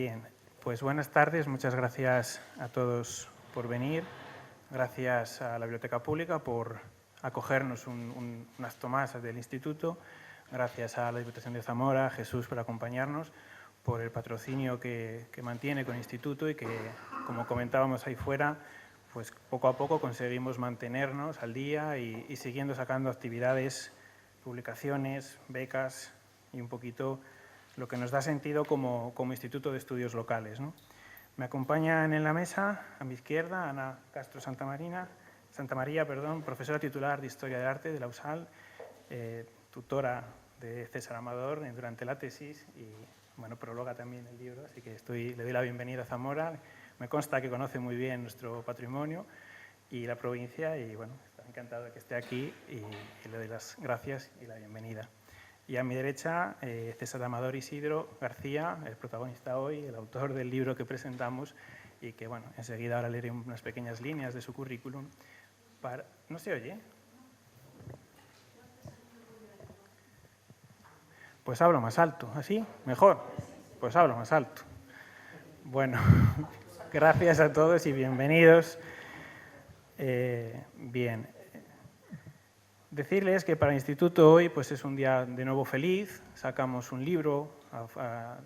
Bien, pues buenas tardes, muchas gracias a todos por venir, gracias a la Biblioteca Pública por acogernos un acto más del Instituto, gracias a la Diputación de Zamora, a Jesús por acompañarnos, por el patrocinio que mantiene con el Instituto y que, como comentábamos ahí fuera, pues poco a poco conseguimos mantenernos al día y siguiendo sacando actividades, publicaciones, becas y un poquito lo que nos da sentido como Instituto de Estudios Locales, ¿no? Me acompañan en la mesa, a mi izquierda, Ana Castro Santamaría, profesora titular de Historia del Arte de la USAL, tutora de César Amador durante la tesis y, bueno, prologa también el libro, así que le doy la bienvenida a Zamora. Me consta que conoce muy bien nuestro patrimonio y la provincia y, bueno, está encantado de que esté aquí y le doy las gracias y la bienvenida. Y a mi derecha, César Amador Isidro García, el protagonista hoy, el autor del libro que presentamos y que, bueno, enseguida ahora leeré unas pequeñas líneas de su currículum. ¿No se oye? Pues hablo más alto. ¿Así? ¿Mejor? Pues hablo más alto. Bueno, gracias a todos y bienvenidos. Bien. Decirles que para el Instituto hoy pues es un día de nuevo feliz, sacamos un libro,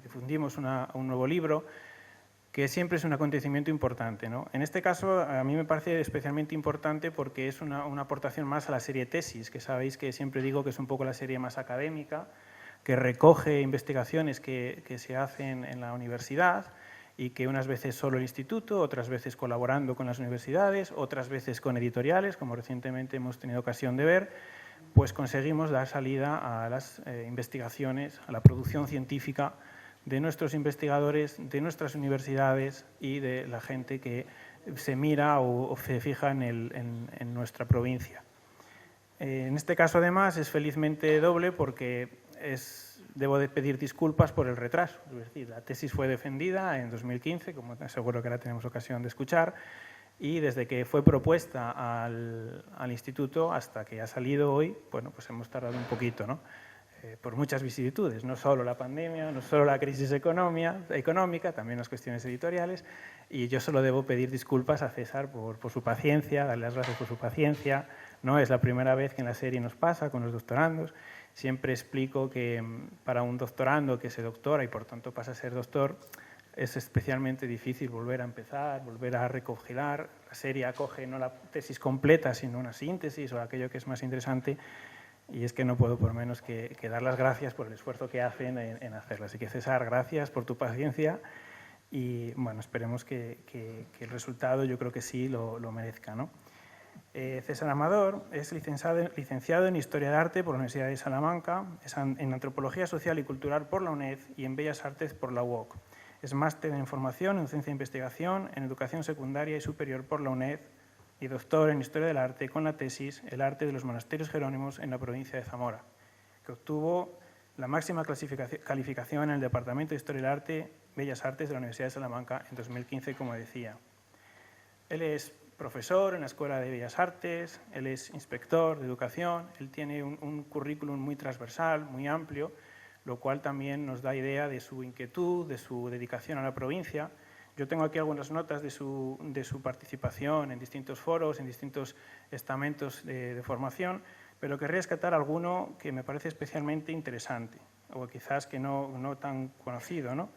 difundimos un nuevo libro, que siempre es un acontecimiento importante, ¿no? En este caso a mí me parece especialmente importante porque es una aportación más a la serie Tesis, que sabéis que siempre digo que es un poco la serie más académica, que recoge investigaciones que se hacen en la universidad y que unas veces solo el instituto, otras veces colaborando con las universidades, otras veces con editoriales, como recientemente hemos tenido ocasión de ver, pues conseguimos dar salida a las investigaciones, a la producción científica de nuestros investigadores, de nuestras universidades y de la gente que se mira o se fija en nuestra provincia. En este caso, además, es felizmente doble porque debo de pedir disculpas por el retraso. Es decir, la tesis fue defendida en 2015, como seguro que ahora tenemos ocasión de escuchar, y desde que fue propuesta al instituto hasta que ha salido hoy, bueno, pues hemos tardado un poquito, ¿no? Por muchas vicisitudes, no solo la pandemia, no solo la crisis económica, también las cuestiones editoriales, y yo solo debo pedir disculpas a César por su paciencia, darle las gracias por su paciencia. No es la primera vez que en la serie nos pasa con los doctorandos. Siempre explico que para un doctorando que se doctora y por tanto pasa a ser doctor, es especialmente difícil volver a empezar, volver a recopilar. La serie acoge no la tesis completa, sino una síntesis o aquello que es más interesante. Y es que no puedo por menos que dar las gracias por el esfuerzo que hacen en hacerlo. Así que, César, gracias por tu paciencia y, bueno, esperemos que el resultado yo creo que sí lo merezca, ¿no? César Amador es licenciado en Historia del Arte por la Universidad de Salamanca, es en Antropología Social y Cultural por la UNED y en Bellas Artes por la UOC. Es máster en Formación, en Docencia e Investigación, en Educación Secundaria y Superior por la UNED y doctor en Historia del Arte con la tesis El arte de los monasterios jerónimos en la provincia de Zamora, que obtuvo la máxima calificación en el Departamento de Historia del Arte, Bellas Artes de la Universidad de Salamanca en 2015, como decía. Él es profesor en la Escuela de Bellas Artes, él es inspector de educación, él tiene un currículum muy transversal, muy amplio, lo cual también nos da idea de su inquietud, de su dedicación a la provincia. Yo tengo aquí algunas notas de su participación en distintos foros, en distintos estamentos de formación, pero querría rescatar alguno que me parece especialmente interesante, o quizás que no tan conocido, ¿no?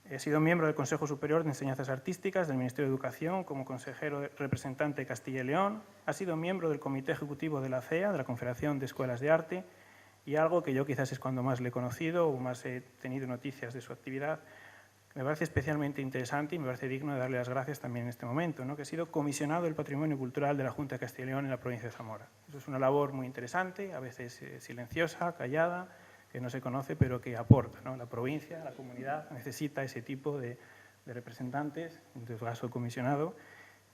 He sido miembro del Consejo Superior de Enseñanzas Artísticas del Ministerio de Educación como consejero representante de Castilla y León, ha sido miembro del Comité Ejecutivo de la CEA, de la Confederación de Escuelas de Arte, y algo que yo quizás es cuando más le he conocido o más he tenido noticias de su actividad, me parece especialmente interesante y me parece digno de darle las gracias también en este momento, ¿no? Que ha sido comisionado del Patrimonio Cultural de la Junta de Castilla y León en la provincia de Zamora. Eso es una labor muy interesante, a veces silenciosa, callada, que no se conoce, pero que aporta, ¿no? La provincia, la comunidad necesita ese tipo de representantes, en tu caso comisionado,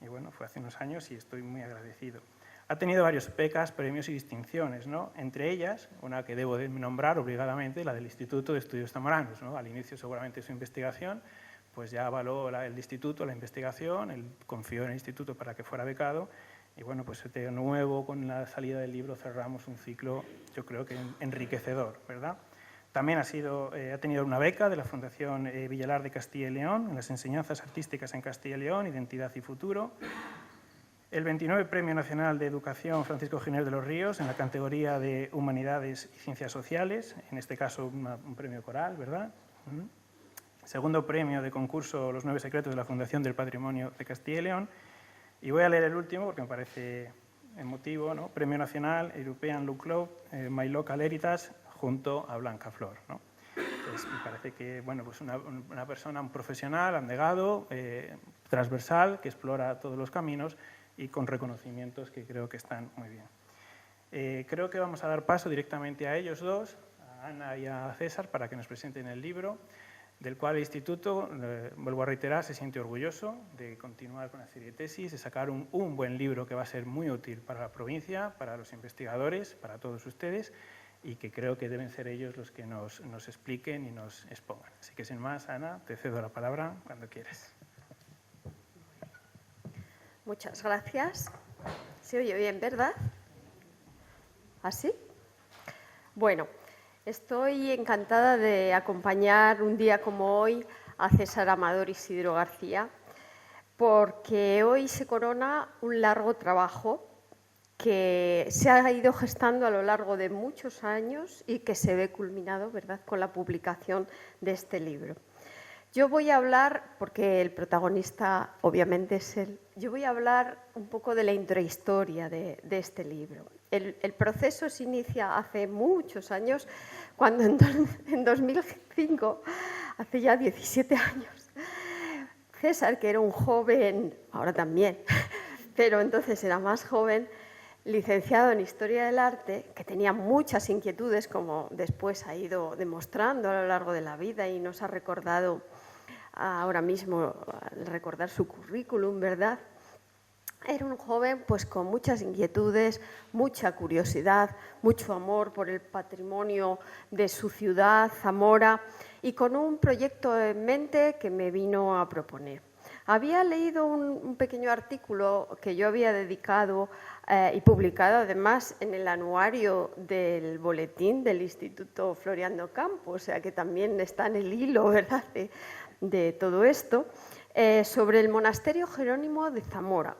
y bueno, fue hace unos años y estoy muy agradecido. Ha tenido varios becas, premios y distinciones, ¿no? Entre ellas, una que debo de nombrar obligadamente, la del Instituto de Estudios Zamoranos, ¿no? Al inicio seguramente de su investigación, pues ya avaló el instituto, la investigación, él confió en el instituto para que fuera becado y bueno, pues de nuevo con la salida del libro cerramos un ciclo, yo creo que enriquecedor, ¿verdad? También ha tenido una beca de la Fundación Villalar de Castilla y León en las enseñanzas artísticas en Castilla y León, Identidad y Futuro. El 29 Premio Nacional de Educación Francisco Giner de los Ríos en la categoría de Humanidades y Ciencias Sociales, en este caso un premio coral, ¿verdad? Segundo premio de concurso Los 9 secretos de la Fundación del Patrimonio de Castilla y León. Y voy a leer el último porque me parece emotivo, ¿no? Premio Nacional European Look Club, My Local Heritage, junto a Blanca Flor, ¿no? Entonces, me parece que, bueno, pues una persona, un profesional, abnegado, transversal, que explora todos los caminos y con reconocimientos que creo que están muy bien. Creo que vamos a dar paso directamente a ellos dos, a Ana y a César, para que nos presenten el libro, del cual el Instituto, vuelvo a reiterar, se siente orgulloso de continuar con la serie de tesis, de sacar un buen libro que va a ser muy útil para la provincia, para los investigadores, para todos ustedes, y que creo que deben ser ellos los que nos expliquen y nos expongan. Así que sin más, Ana, te cedo la palabra cuando quieras. Muchas gracias. ¿Se oye bien, verdad? ¿Así? Bueno, estoy encantada de acompañar un día como hoy a César Amador Isidro García, porque hoy se corona un largo trabajo que se ha ido gestando a lo largo de muchos años y que se ve culminado, ¿verdad?, con la publicación de este libro. Yo voy a hablar, porque el protagonista obviamente es él, yo voy a hablar un poco de la intrahistoria de este libro. El proceso se inicia hace muchos años, cuando en 2005, hace ya 17 años, César, que era un joven, ahora también, pero entonces era más joven, licenciado en Historia del Arte, que tenía muchas inquietudes, como después ha ido demostrando a lo largo de la vida y nos ha recordado ahora mismo al recordar su currículum, ¿verdad? Era un joven pues con muchas inquietudes, mucha curiosidad, mucho amor por el patrimonio de su ciudad, Zamora, y con un proyecto en mente que me vino a proponer. Había leído un pequeño artículo que yo había dedicado y publicado además en el anuario del boletín del Instituto Floriano Campos, o sea que también está en el hilo, ¿verdad?, de todo esto, sobre el monasterio Jerónimo de Zamora,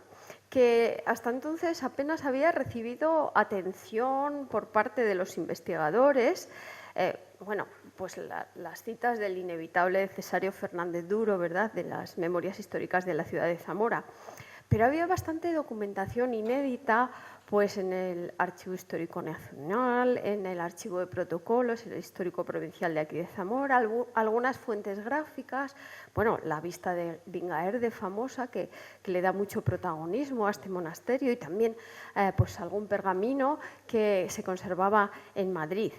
que hasta entonces apenas había recibido atención por parte de los investigadores. Bueno, pues las citas del inevitable Cesario Fernández Duro, ¿verdad?, de las memorias históricas de la ciudad de Zamora. Pero había bastante documentación inédita pues en el Archivo Histórico Nacional, en el Archivo de Protocolos, el Histórico Provincial de aquí de Zamora, algunas fuentes gráficas, bueno, la vista de Vingaerde famosa que le da mucho protagonismo a este monasterio, y también pues algún pergamino que se conservaba en Madrid.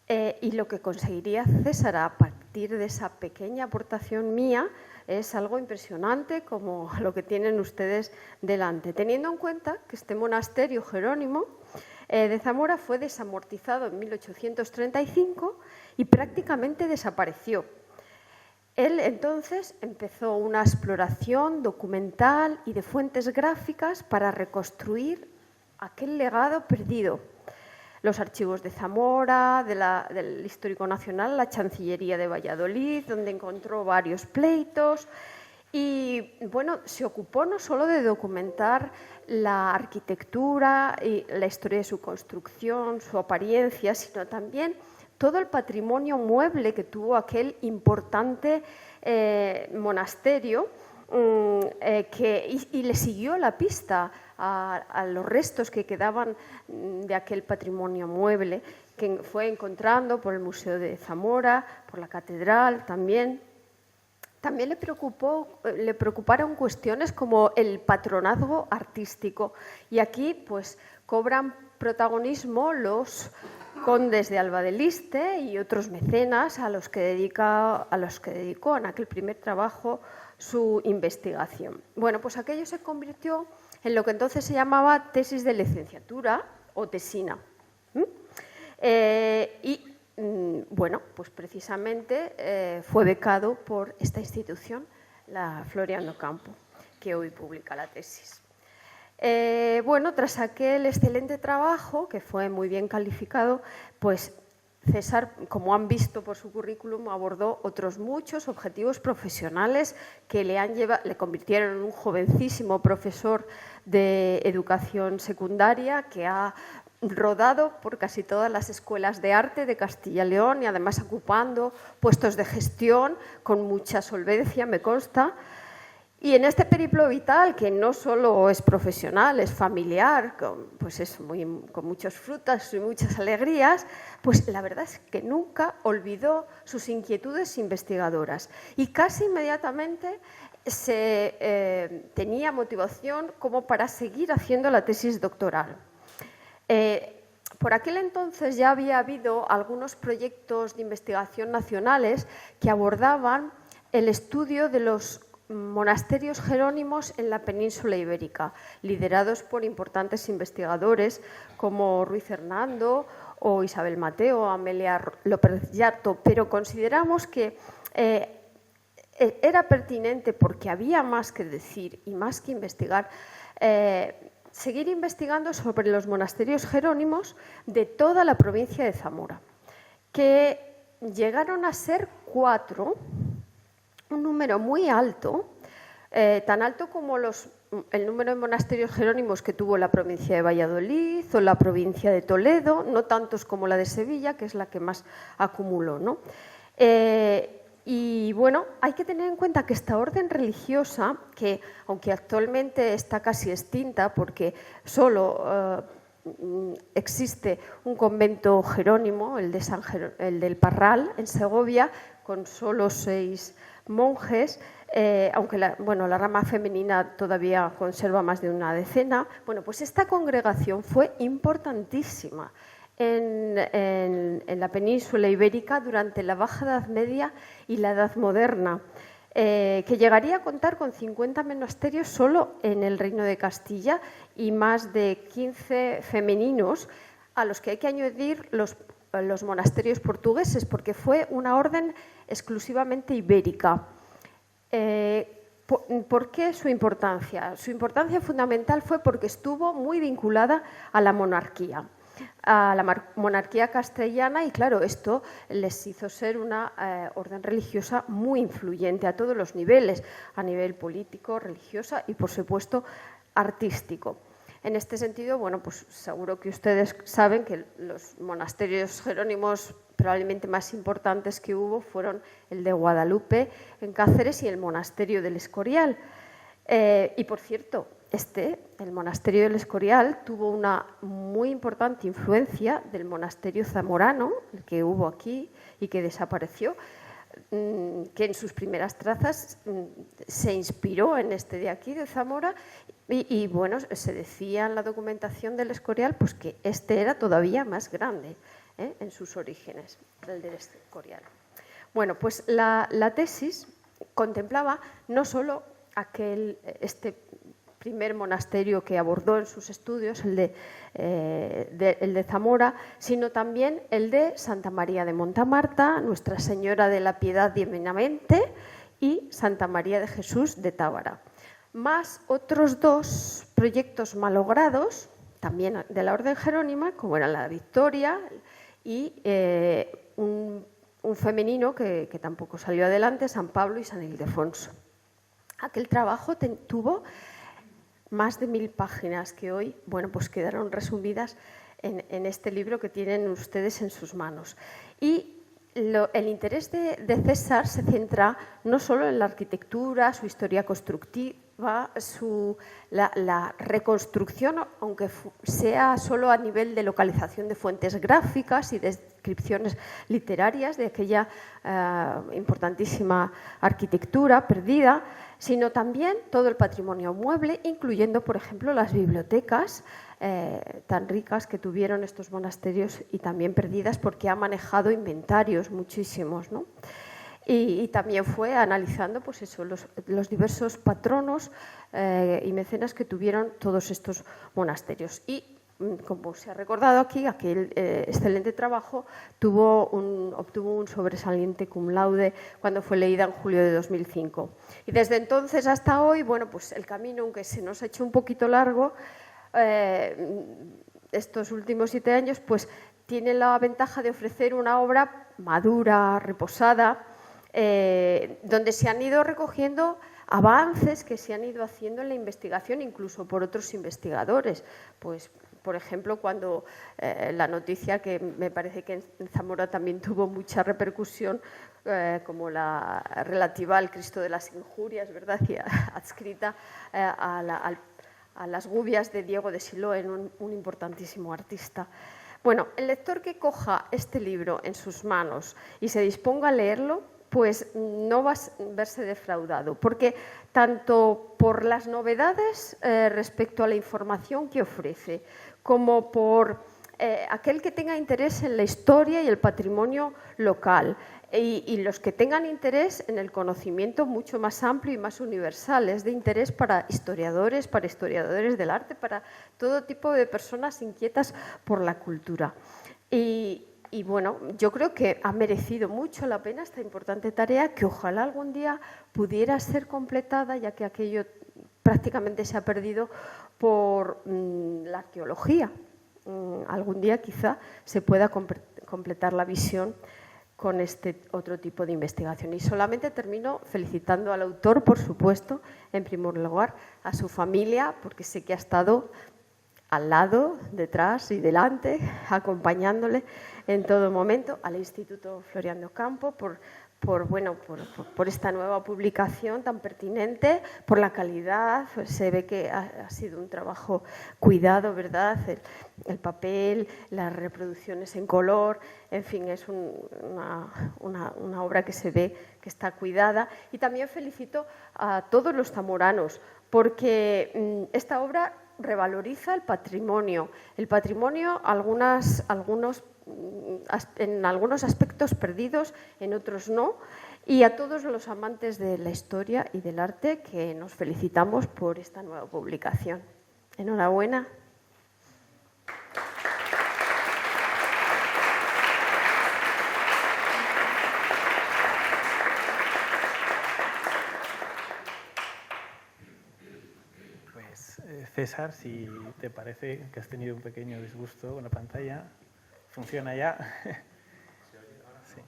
Y lo que conseguiría César a partir de esa pequeña aportación mía es algo impresionante, como lo que tienen ustedes delante, teniendo en cuenta que este monasterio Jerónimo de Zamora fue desamortizado en 1835 y prácticamente desapareció. Él entonces empezó una exploración documental y de fuentes gráficas para reconstruir aquel legado perdido. Los archivos de Zamora, del Histórico Nacional, la Chancillería de Valladolid, donde encontró varios pleitos. Y bueno, se ocupó no solo de documentar la arquitectura y la historia de su construcción, su apariencia, sino también todo el patrimonio mueble que tuvo aquel importante monasterio, y le siguió la pista a los restos que quedaban de aquel patrimonio mueble, que fue encontrando por el Museo de Zamora, por la Catedral también. También le preocuparon cuestiones como el patronazgo artístico, y aquí pues cobran protagonismo los condes de Alba del Este y otros mecenas a los que dedicó en aquel primer trabajo su investigación. Bueno, pues aquello se convirtió en lo que entonces se llamaba tesis de licenciatura o tesina. Bueno, pues precisamente fue becado por esta institución, la Floriano Campos, que hoy publica la tesis. Bueno, tras aquel excelente trabajo, que fue muy bien calificado, pues César, como han visto por su currículum, abordó otros muchos objetivos profesionales que le convirtieron en un jovencísimo profesor de educación secundaria que ha rodado por casi todas las escuelas de arte de Castilla y León y además ocupando puestos de gestión con mucha solvencia, me consta. Y en este periplo vital, que no solo es profesional, es familiar, con muchos frutos y muchas alegrías, pues la verdad es que nunca olvidó sus inquietudes investigadoras. Y casi inmediatamente tenía motivación como para seguir haciendo la tesis doctoral. Por aquel entonces ya había habido algunos proyectos de investigación nacionales que abordaban el estudio de los monasterios jerónimos en la península ibérica, liderados por importantes investigadores como Ruiz Hernando o Isabel Mateo, Amelia López Yarto, pero consideramos que era pertinente, porque había más que decir y más que investigar, seguir investigando sobre los monasterios jerónimos de toda la provincia de Zamora, que llegaron a ser 4, un número muy alto, tan alto como el número de monasterios jerónimos que tuvo la provincia de Valladolid o la provincia de Toledo, no tantos como la de Sevilla, que es la que más acumuló, ¿no? Y bueno, hay que tener en cuenta que esta orden religiosa, que aunque actualmente está casi extinta porque solo existe un convento jerónimo, el del Parral, en Segovia, con solo 6 monjes, aunque la rama femenina todavía conserva más de una decena. Bueno, pues esta congregación fue importantísima en la península ibérica durante la Baja Edad Media y la Edad Moderna, que llegaría a contar con 50 monasterios solo en el Reino de Castilla y más de 15 femeninos, a los que hay que añadir los monasterios portugueses, porque fue una orden exclusivamente ibérica. ¿Por qué su importancia? Su importancia fundamental fue porque estuvo muy vinculada a la monarquía castellana, y claro, esto les hizo ser una orden religiosa muy influyente a todos los niveles, a nivel político, religiosa y, por supuesto, artístico. En este sentido, bueno, pues seguro que ustedes saben que los monasterios jerónimos probablemente más importantes que hubo fueron el de Guadalupe en Cáceres y el monasterio del Escorial. Y por cierto, el monasterio del Escorial tuvo una muy importante influencia del monasterio zamorano, el que hubo aquí y que desapareció, que en sus primeras trazas se inspiró en este de aquí, de Zamora, y bueno, se decía en la documentación del Escorial pues que este era todavía más grande en sus orígenes, el del Escorial. Bueno, pues la tesis contemplaba no solo este primer monasterio que abordó en sus estudios, el de Zamora, sino también el de Santa María de Montamarta, Nuestra Señora de la Piedad de Benavente y Santa María de Jesús de Tábara, más otros 2 proyectos malogrados, también de la Orden Jerónima, como eran la Victoria y un femenino que tampoco salió adelante, San Pablo y San Ildefonso. Aquel trabajo tuvo más de 1000 páginas que hoy, bueno, pues quedaron resumidas en este libro que tienen ustedes en sus manos. Y el interés de César se centra no solo en la arquitectura, su historia constructiva, la reconstrucción, aunque sea solo a nivel de localización de fuentes gráficas y descripciones literarias de aquella importantísima arquitectura perdida, sino también todo el patrimonio mueble, incluyendo, por ejemplo, las bibliotecas tan ricas que tuvieron estos monasterios y también perdidas porque ha manejado inventarios muchísimos, ¿no? Y también fue analizando pues eso, los diversos patronos y mecenas que tuvieron todos estos monasterios. Y, como se ha recordado aquí, aquel excelente trabajo obtuvo un sobresaliente cum laude cuando fue leída en julio de 2005. Y desde entonces hasta hoy, bueno, pues el camino, aunque se nos ha hecho un poquito largo, estos últimos 7 años, pues tiene la ventaja de ofrecer una obra madura, reposada, donde se han ido recogiendo avances que se han ido haciendo en la investigación, incluso por otros investigadores. Pues, por ejemplo, cuando la noticia, que me parece que en Zamora también tuvo mucha repercusión, como la relativa al Cristo de las Injurias, ¿verdad?, y adscrita a las gubias de Diego de Siloé, un importantísimo artista. Bueno, el lector que coja este libro en sus manos y se disponga a leerlo, pues no va a verse defraudado, porque tanto por las novedades respecto a la información que ofrece, como por aquel que tenga interés en la historia y el patrimonio local, y los que tengan interés en el conocimiento mucho más amplio y más universal, es de interés para historiadores del arte, para todo tipo de personas inquietas por la cultura. Y bueno, yo creo que ha merecido mucho la pena esta importante tarea, que ojalá algún día pudiera ser completada, ya que aquello prácticamente se ha perdido por la arqueología. Algún día quizá se pueda completar la visión con este otro tipo de investigación. Y solamente termino felicitando al autor, por supuesto, en primer lugar, a su familia, porque sé que ha estado al lado, detrás y delante, acompañándole en todo momento, al Instituto Florian de Ocampo por esta nueva publicación tan pertinente, por la calidad. Se ve que ha sido un trabajo cuidado, ¿verdad? El papel, las reproducciones en color, en fin, es una obra que se ve que está cuidada. Y también felicito a todos los zamoranos, porque esta obra revaloriza el patrimonio. El patrimonio, en algunos aspectos perdidos, en otros no, y a todos los amantes de la historia y del arte, que nos felicitamos por esta nueva publicación. Enhorabuena. César, si te parece que has tenido un pequeño disgusto con la pantalla, ¿funciona ya? Sí.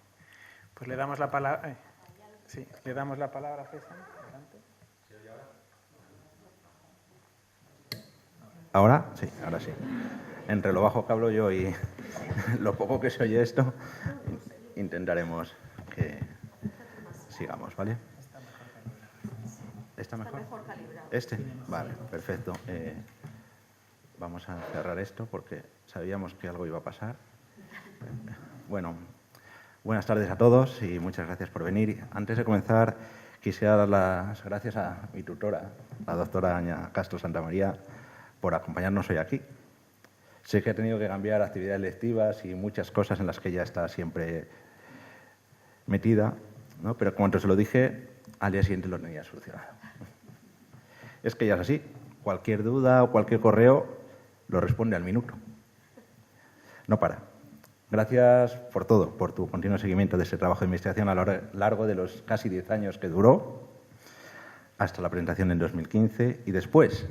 Pues le damos la palabra. Sí, le damos la palabra a César. Adelante. ¿Ahora? Sí, ahora sí. Entre lo bajo que hablo yo y lo poco que se oye esto, intentaremos que sigamos, ¿vale? ¿Está mejor? ¿Este? Vale, perfecto. Vamos a cerrar esto porque sabíamos que algo iba a pasar. Bueno, buenas tardes a todos y muchas gracias por venir. Antes de comenzar, quisiera dar las gracias a mi tutora, la doctora Aña Castro Santamaría, por acompañarnos hoy aquí. Sé que he tenido que cambiar actividades lectivas y muchas cosas en las que ella está siempre metida, ¿no? Pero como antes se lo dije, al día siguiente lo tenía solucionado. Es que ya es así. Cualquier duda o cualquier correo lo responde al minuto. No para. Gracias por todo, por tu continuo seguimiento de ese trabajo de investigación a lo largo de los casi 10 años que duró, hasta la presentación en 2015 y después,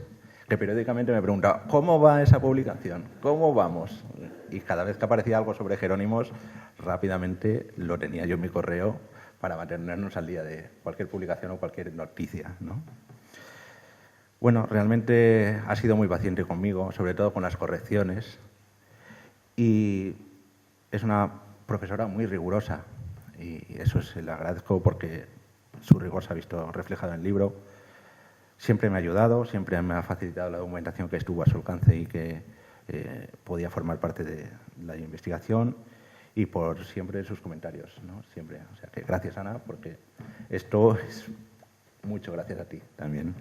que periódicamente me preguntaba, ¿cómo va esa publicación? ¿Cómo vamos? Y cada vez que aparecía algo sobre Jerónimos, rápidamente lo tenía yo en mi correo para mantenernos al día de cualquier publicación o cualquier noticia, ¿no? Bueno, realmente ha sido muy paciente conmigo, sobre todo con las correcciones, y es una profesora muy rigurosa, y eso se le agradezco porque su rigor se ha visto reflejado en el libro. Siempre me ha ayudado, siempre me ha facilitado la documentación que estuvo a su alcance y que podía formar parte de la investigación, y por siempre sus comentarios, ¿no? Siempre. O sea que gracias, Ana, porque esto es mucho gracias a ti también.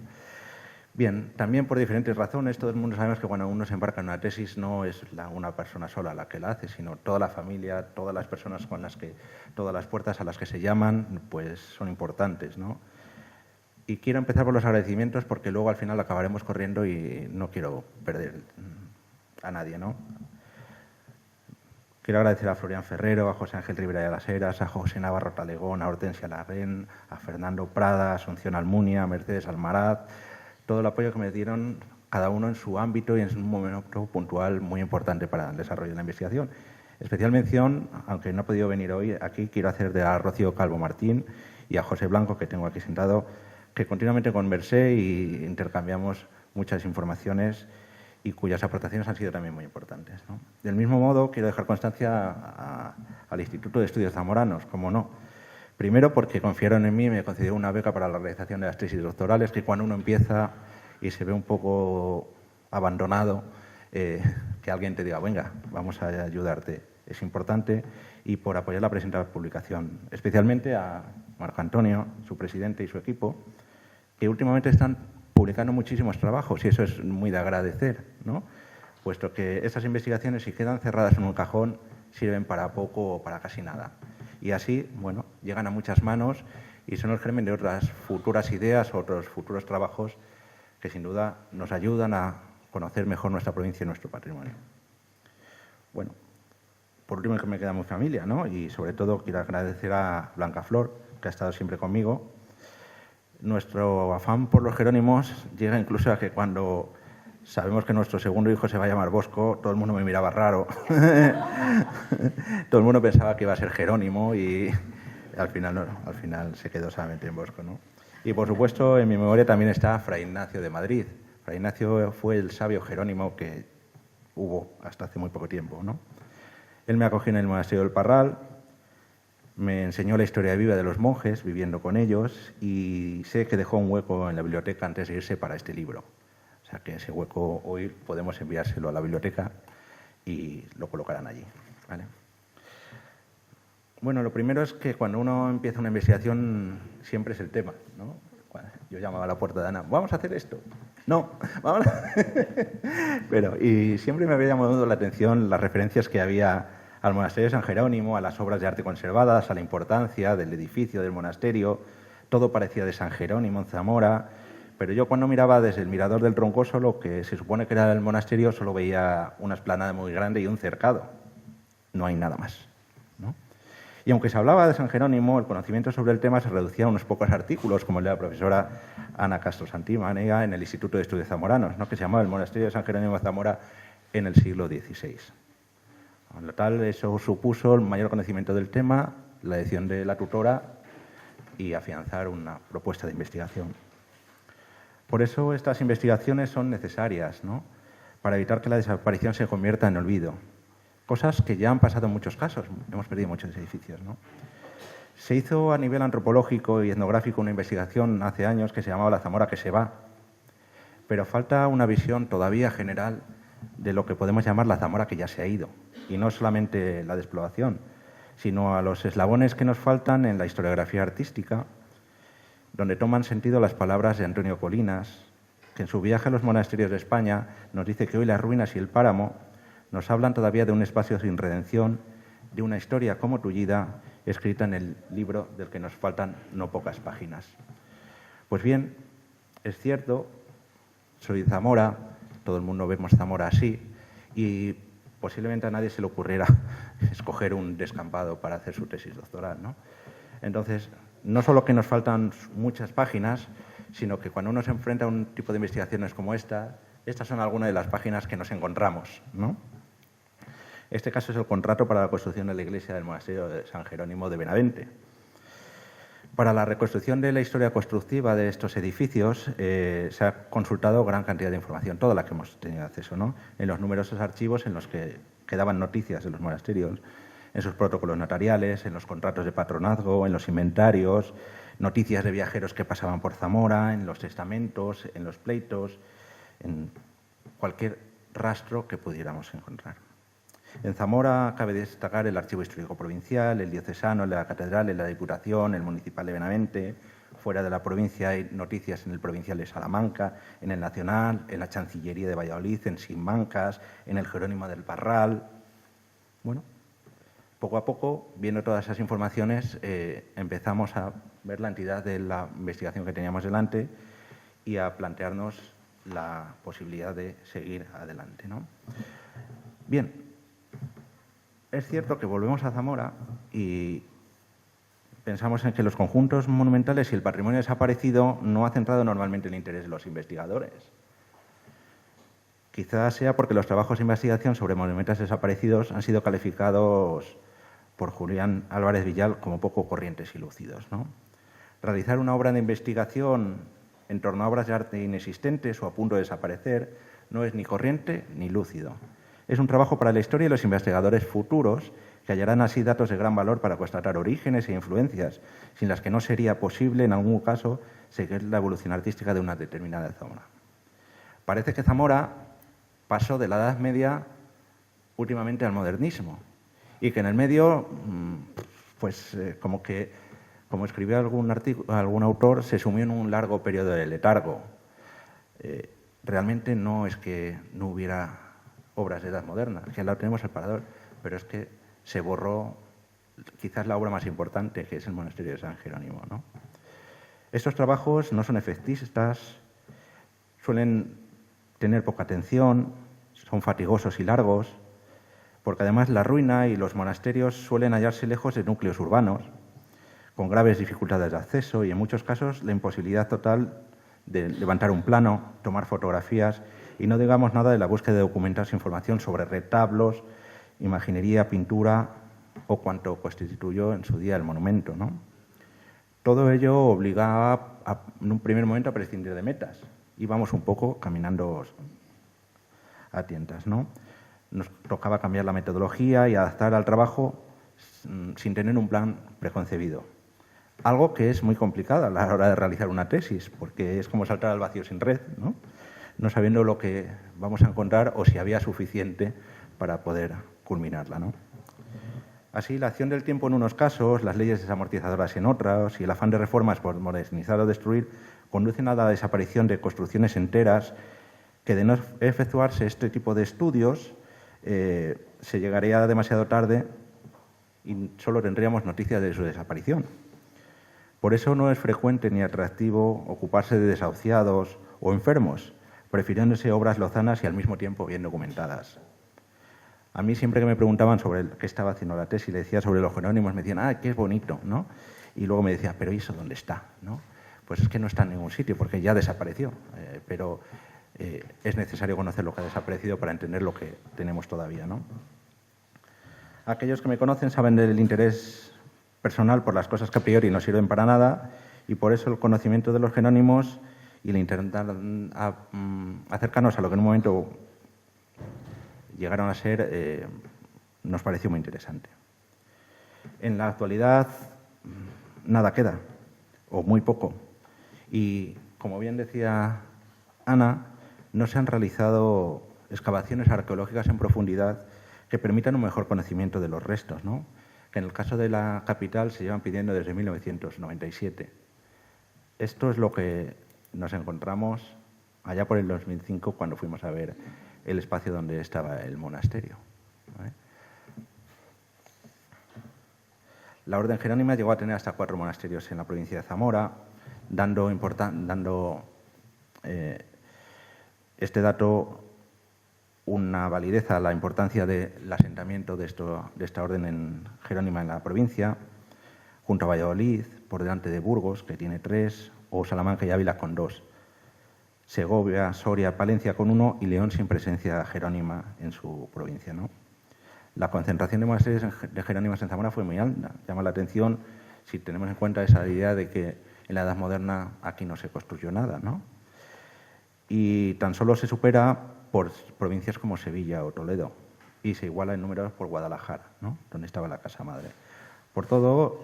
Bien, también por diferentes razones, todo el mundo sabemos que cuando uno se embarca en una tesis no es una persona sola la que la hace, sino toda la familia, todas las personas con las que, todas las puertas a las que se llaman, pues son importantes, ¿no? Y quiero empezar por los agradecimientos porque luego al final acabaremos corriendo y no quiero perder a nadie, ¿no? Quiero agradecer a Florian Ferrero, a José Ángel Rivera de las Heras, a José Navarro Talegón, a Hortensia Larren, a Fernando Prada, a Asunción Almunia, a Mercedes Almaraz, todo el apoyo que me dieron cada uno en su ámbito y en un momento puntual muy importante para el desarrollo de la investigación. Especial mención, aunque no ha podido venir hoy, aquí quiero hacer de a Rocío Calvo Martín y a José Blanco, que tengo aquí sentado, que continuamente conversé y intercambiamos muchas informaciones y cuyas aportaciones han sido también muy importantes, ¿no? Del mismo modo, quiero dejar constancia al Instituto de Estudios Zamoranos, como no. Primero, porque confiaron en mí y me concedieron una beca para la realización de las tesis doctorales, que cuando uno empieza y se ve un poco abandonado, que alguien te diga, venga, vamos a ayudarte, es importante, y por apoyar la presente publicación, especialmente a Marco Antonio, su presidente y su equipo, que últimamente están publicando muchísimos trabajos y eso es muy de agradecer, ¿no? Puesto que estas investigaciones, si quedan cerradas en un cajón, sirven para poco o para casi nada. Y así, bueno, llegan a muchas manos y son el germen de otras futuras ideas, otros futuros trabajos que sin duda nos ayudan a conocer mejor nuestra provincia y nuestro patrimonio. Bueno, por último, que me queda mi familia, ¿no? Y sobre todo quiero agradecer a Blanca Flor, que ha estado siempre conmigo. Nuestro afán por los Jerónimos llega incluso a que cuando sabemos que nuestro segundo hijo se va a llamar Bosco, todo el mundo me miraba raro. Todo el mundo pensaba que iba a ser Jerónimo y al final no, al final se quedó solamente en Bosco, ¿no? Y por supuesto, en mi memoria también está Fray Ignacio de Madrid. Fray Ignacio fue el sabio Jerónimo que hubo hasta hace muy poco tiempo, ¿no? Él me acogió en el monasterio del Parral, me enseñó la historia viva de los monjes, viviendo con ellos, y sé que dejó un hueco en la biblioteca antes de irse para este libro. O sea que ese hueco hoy podemos enviárselo a la biblioteca y lo colocarán allí, ¿vale? Bueno, lo primero es que cuando uno empieza una investigación siempre es el tema, ¿no? Yo llamaba a la puerta de Ana, ¿vamos a hacer esto? No, vamos a... Pero, y siempre me había llamado la atención las referencias que había al monasterio de San Jerónimo, a las obras de arte conservadas, a la importancia del edificio del monasterio. Todo parecía de San Jerónimo en Zamora, pero yo cuando miraba desde el mirador del Troncoso, lo que se supone que era el monasterio, solo veía una explanada muy grande y un cercado. No hay nada más, ¿no? Y aunque se hablaba de San Jerónimo, el conocimiento sobre el tema se reducía a unos pocos artículos, como el de la profesora Ana Castro Santimanega en el Instituto de Estudios Zamoranos, ¿no? Que se llamaba El Monasterio de San Jerónimo de Zamora en el siglo XVI. Con lo tal, eso supuso el mayor conocimiento del tema, la elección de la tutora y afianzar una propuesta de investigación. Por eso estas investigaciones son necesarias, ¿no? Para evitar que la desaparición se convierta en olvido. Cosas que ya han pasado en muchos casos, hemos perdido muchos edificios, ¿no? Se hizo a nivel antropológico y etnográfico una investigación hace años que se llamaba La Zamora que se va, pero falta una visión todavía general de lo que podemos llamar la Zamora que ya se ha ido, y no solamente la de exploración, sino a los eslabones que nos faltan en la historiografía artística, donde toman sentido las palabras de Antonio Colinas, que en su viaje a los monasterios de España nos dice que hoy las ruinas y el páramo nos hablan todavía de un espacio sin redención, de una historia como tullida, escrita en el libro del que nos faltan no pocas páginas. Pues bien, es cierto, soy de Zamora, todo el mundo vemos Zamora así, y posiblemente a nadie se le ocurriera escoger un descampado para hacer su tesis doctoral, ¿no? Entonces, no solo que nos faltan muchas páginas, sino que cuando uno se enfrenta a un tipo de investigaciones como esta, estas son algunas de las páginas que nos encontramos, ¿no? Este caso es el contrato para la construcción de la iglesia del monasterio de San Jerónimo de Benavente. Para la reconstrucción de la historia constructiva de estos edificios se ha consultado gran cantidad de información, toda la que hemos tenido acceso, ¿no? En los numerosos archivos en los que quedaban noticias de los monasterios, en sus protocolos notariales, en los contratos de patronazgo, en los inventarios, noticias de viajeros que pasaban por Zamora, en los testamentos, en los pleitos, en cualquier rastro que pudiéramos encontrar. En Zamora cabe destacar el Archivo Histórico Provincial, el diocesano, la catedral, la Diputación, el municipal de Benavente. Fuera de la provincia hay noticias en el provincial de Salamanca, en el Nacional, en la Chancillería de Valladolid, en Simancas, en el Jerónimo del Parral. Bueno, poco a poco, viendo todas esas informaciones, empezamos a ver la entidad de la investigación que teníamos delante y a plantearnos la posibilidad de seguir adelante, ¿no? Bien. Es cierto que volvemos a Zamora y pensamos en que los conjuntos monumentales y el patrimonio desaparecido no ha centrado normalmente el interés de los investigadores. Quizás sea porque los trabajos de investigación sobre monumentos desaparecidos han sido calificados por Julián Álvarez Villal como poco corrientes y lúcidos, ¿no? Realizar una obra de investigación en torno a obras de arte inexistentes o a punto de desaparecer no es ni corriente ni lúcido. Es un trabajo para la historia y los investigadores futuros que hallarán así datos de gran valor para constatar orígenes e influencias, sin las que no sería posible, en algún caso, seguir la evolución artística de una determinada zona. Parece que Zamora pasó de la Edad Media últimamente al modernismo y que en el medio, como escribió algún autor, se sumió en un largo periodo de letargo. Realmente no es que no hubiera obras de edad moderna, que la tenemos al parador, pero es que se borró quizás la obra más importante, que es el monasterio de San Jerónimo, ¿no? Estos trabajos no son efectistas, suelen tener poca atención, son fatigosos y largos, porque además la ruina y los monasterios suelen hallarse lejos de núcleos urbanos, con graves dificultades de acceso y en muchos casos la imposibilidad total de levantar un plano, tomar fotografías y no digamos nada de la búsqueda de documentos e información sobre retablos, imaginería, pintura o cuanto constituyó en su día el monumento, ¿no? Todo ello obligaba en un primer momento a prescindir de metas. Íbamos un poco caminando a tientas, ¿no? Nos tocaba cambiar la metodología y adaptar al trabajo sin tener un plan preconcebido. Algo que es muy complicado a la hora de realizar una tesis, porque es como saltar al vacío sin red, ¿no? No sabiendo lo que vamos a encontrar o si había suficiente para poder culminarla, ¿no? Así, la acción del tiempo en unos casos, las leyes desamortizadoras en otros y el afán de reformas por modernizar o destruir conducen a la desaparición de construcciones enteras que, de no efectuarse este tipo de estudios, se llegaría demasiado tarde y solo tendríamos noticias de su desaparición. Por eso no es frecuente ni atractivo ocuparse de desahuciados o enfermos, prefiriéndose obras lozanas y al mismo tiempo bien documentadas. A mí siempre que me preguntaban sobre qué estaba haciendo la tesis, le decía sobre los jerónimos, me decían, ¡ah, qué es bonito!, ¿no? Y luego me decía, ¿pero eso dónde está?, ¿no? Pues es que no está en ningún sitio, porque ya desapareció, pero es necesario conocer lo que ha desaparecido para entender lo que tenemos todavía, ¿no? Aquellos que me conocen saben del interés personal por las cosas que a priori no sirven para nada y por eso el conocimiento de los jerónimos y el intentar acercarnos a lo que en un momento llegaron a ser, nos pareció muy interesante. En la actualidad nada queda, o muy poco. Y, como bien decía Ana, no se han realizado excavaciones arqueológicas en profundidad que permitan un mejor conocimiento de los restos, ¿no? Que en el caso de la capital se llevan pidiendo desde 1997. Esto es lo que nos encontramos allá por el 2005 cuando fuimos a ver el espacio donde estaba el monasterio, ¿vale? La Orden Jerónima llegó a tener hasta 4 monasterios en la provincia de Zamora, dando este dato una validez a la importancia del asentamiento de esta orden jerónima en la provincia, junto a Valladolid, por delante de Burgos, que tiene 3, o Salamanca y Ávila con 2. Segovia, Soria, Palencia con 1 y León sin presencia jerónima en su provincia, ¿no? La concentración de monasterios de jerónimas en Zamora fue muy alta. Llama la atención si tenemos en cuenta esa idea de que en la Edad Moderna aquí no se construyó nada, ¿no? Y tan solo se supera por provincias como Sevilla o Toledo y se iguala en números por Guadalajara, ¿no?, donde estaba la Casa Madre. Por todo,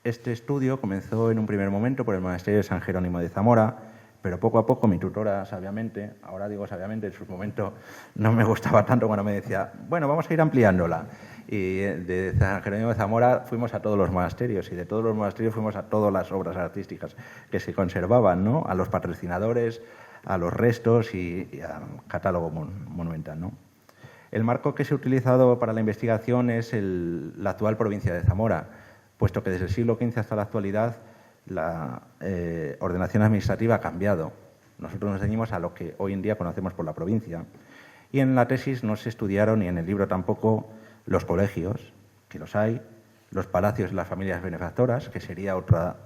este estudio comenzó en un primer momento por el monasterio de San Jerónimo de Zamora, pero poco a poco mi tutora, sabiamente, ahora digo sabiamente, en su momento no me gustaba tanto cuando me decía, bueno, vamos a ir ampliándola. Y de San Jerónimo de Zamora fuimos a todos los monasterios y de todos los monasterios fuimos a todas las obras artísticas que se conservaban, ¿no?, a los patrocinadores, a los restos y al catálogo monumental, ¿no? El marco que se ha utilizado para la investigación es la actual provincia de Zamora, puesto que desde el siglo XV hasta la actualidad la ordenación administrativa ha cambiado. Nosotros nos ceñimos a lo que hoy en día conocemos por la provincia. Y en la tesis no se estudiaron, ni en el libro tampoco, los colegios, que los hay, los palacios de las familias benefactoras, que sería otra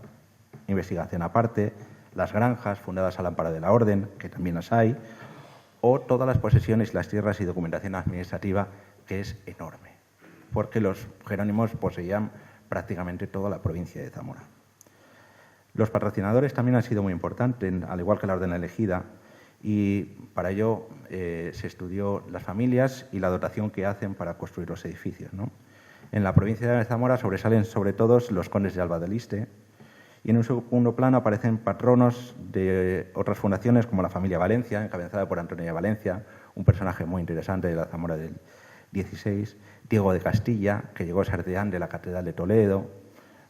investigación aparte, las granjas fundadas al amparo de la orden, que también las hay, o todas las posesiones, las tierras y documentación administrativa, que es enorme, porque los jerónimos poseían prácticamente toda la provincia de Zamora. Los patrocinadores también han sido muy importantes, al igual que la orden elegida, y para ello se estudió las familias y la dotación que hacen para construir los edificios, ¿no? En la provincia de Zamora sobresalen sobre todo los condes de Alba del Liste, y en un segundo plano aparecen patronos de otras fundaciones como la familia Valencia, encabezada por Antonio de Valencia, un personaje muy interesante de la Zamora del 16, Diego de Castilla, que llegó a ser deán de la Catedral de Toledo,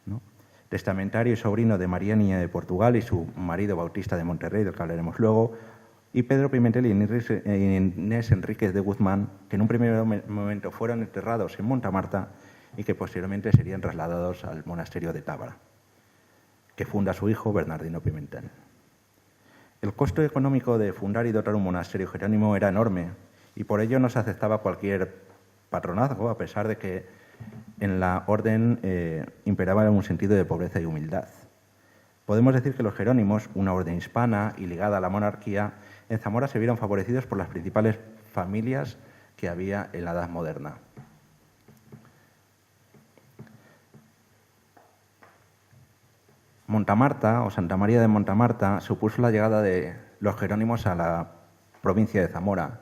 ¿no? Testamentario y sobrino de María Niña de Portugal y su marido Bautista de Monterrey, del que hablaremos luego, y Pedro Pimentel y Inés Enríquez de Guzmán, que en un primer momento fueron enterrados en Montamarta y que posteriormente serían trasladados al monasterio de Tábara, que funda su hijo Bernardino Pimentel. El costo económico de fundar y dotar un monasterio jerónimo era enorme y por ello no se aceptaba cualquier patronazgo, a pesar de que en la orden imperaba un sentido de pobreza y humildad. Podemos decir que los jerónimos, una orden hispana y ligada a la monarquía, en Zamora se vieron favorecidos por las principales familias que había en la Edad Moderna. Montamarta, o Santa María de Montamarta, supuso la llegada de los jerónimos a la provincia de Zamora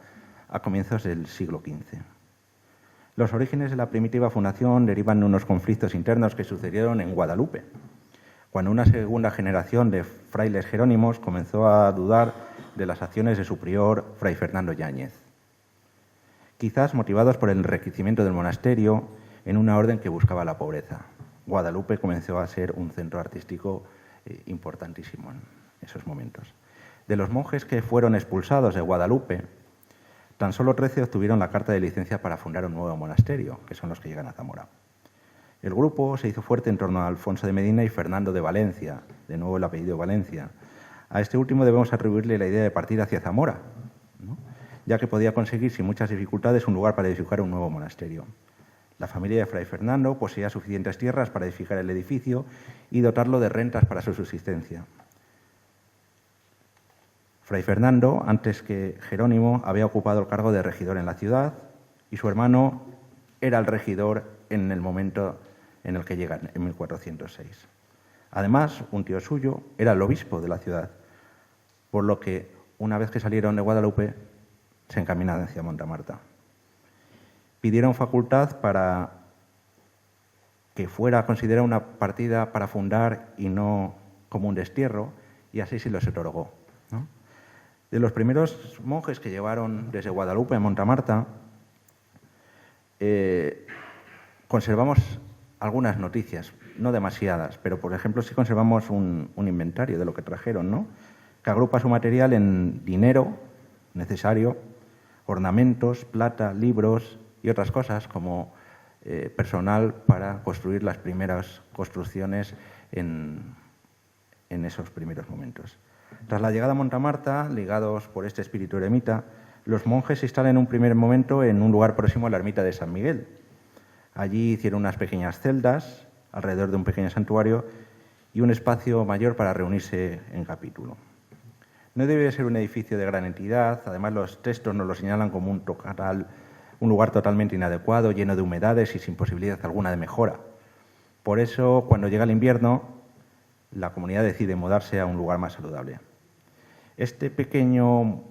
a comienzos del siglo XV. Los orígenes de la primitiva fundación derivan de unos conflictos internos que sucedieron en Guadalupe, cuando una segunda generación de frailes jerónimos comenzó a dudar de las acciones de su prior, Fray Fernando Yáñez, quizás motivados por el enriquecimiento del monasterio en una orden que buscaba la pobreza. Guadalupe comenzó a ser un centro artístico importantísimo en esos momentos. De los monjes que fueron expulsados de Guadalupe, tan solo 13 obtuvieron la carta de licencia para fundar un nuevo monasterio, que son los que llegan a Zamora. El grupo se hizo fuerte en torno a Alfonso de Medina y Fernando de Valencia, de nuevo el apellido Valencia. A este último debemos atribuirle la idea de partir hacia Zamora, ¿no? Ya que podía conseguir sin muchas dificultades un lugar para edificar un nuevo monasterio. La familia de Fray Fernando poseía suficientes tierras para edificar el edificio y dotarlo de rentas para su subsistencia. Fray Fernando, antes que Jerónimo, había ocupado el cargo de regidor en la ciudad y su hermano era el regidor en el momento en el que llegan, en 1406. Además, un tío suyo era el obispo de la ciudad, por lo que, una vez que salieron de Guadalupe, se encaminaron hacia Montamarta. Pidieron facultad para que fuera considerada una partida para fundar y no como un destierro, y así se los otorgó, ¿no? De los primeros monjes que llevaron desde Guadalupe a Montamarta, conservamos algunas noticias, no demasiadas, pero por ejemplo sí conservamos un inventario de lo que trajeron, ¿no? Que agrupa su material en dinero necesario, ornamentos, plata, libros y otras cosas como personal para construir las primeras construcciones en esos primeros momentos. Tras la llegada a Montamarta, ligados por este espíritu eremita, los monjes se instalan en un primer momento en un lugar próximo a la ermita de San Miguel. Allí hicieron unas pequeñas celdas alrededor de un pequeño santuario y un espacio mayor para reunirse en capítulo. No debe ser un edificio de gran entidad, además los textos nos lo señalan como un lugar totalmente inadecuado, lleno de humedades y sin posibilidad alguna de mejora. Por eso, cuando llega el invierno, la comunidad decide mudarse a un lugar más saludable. Este pequeño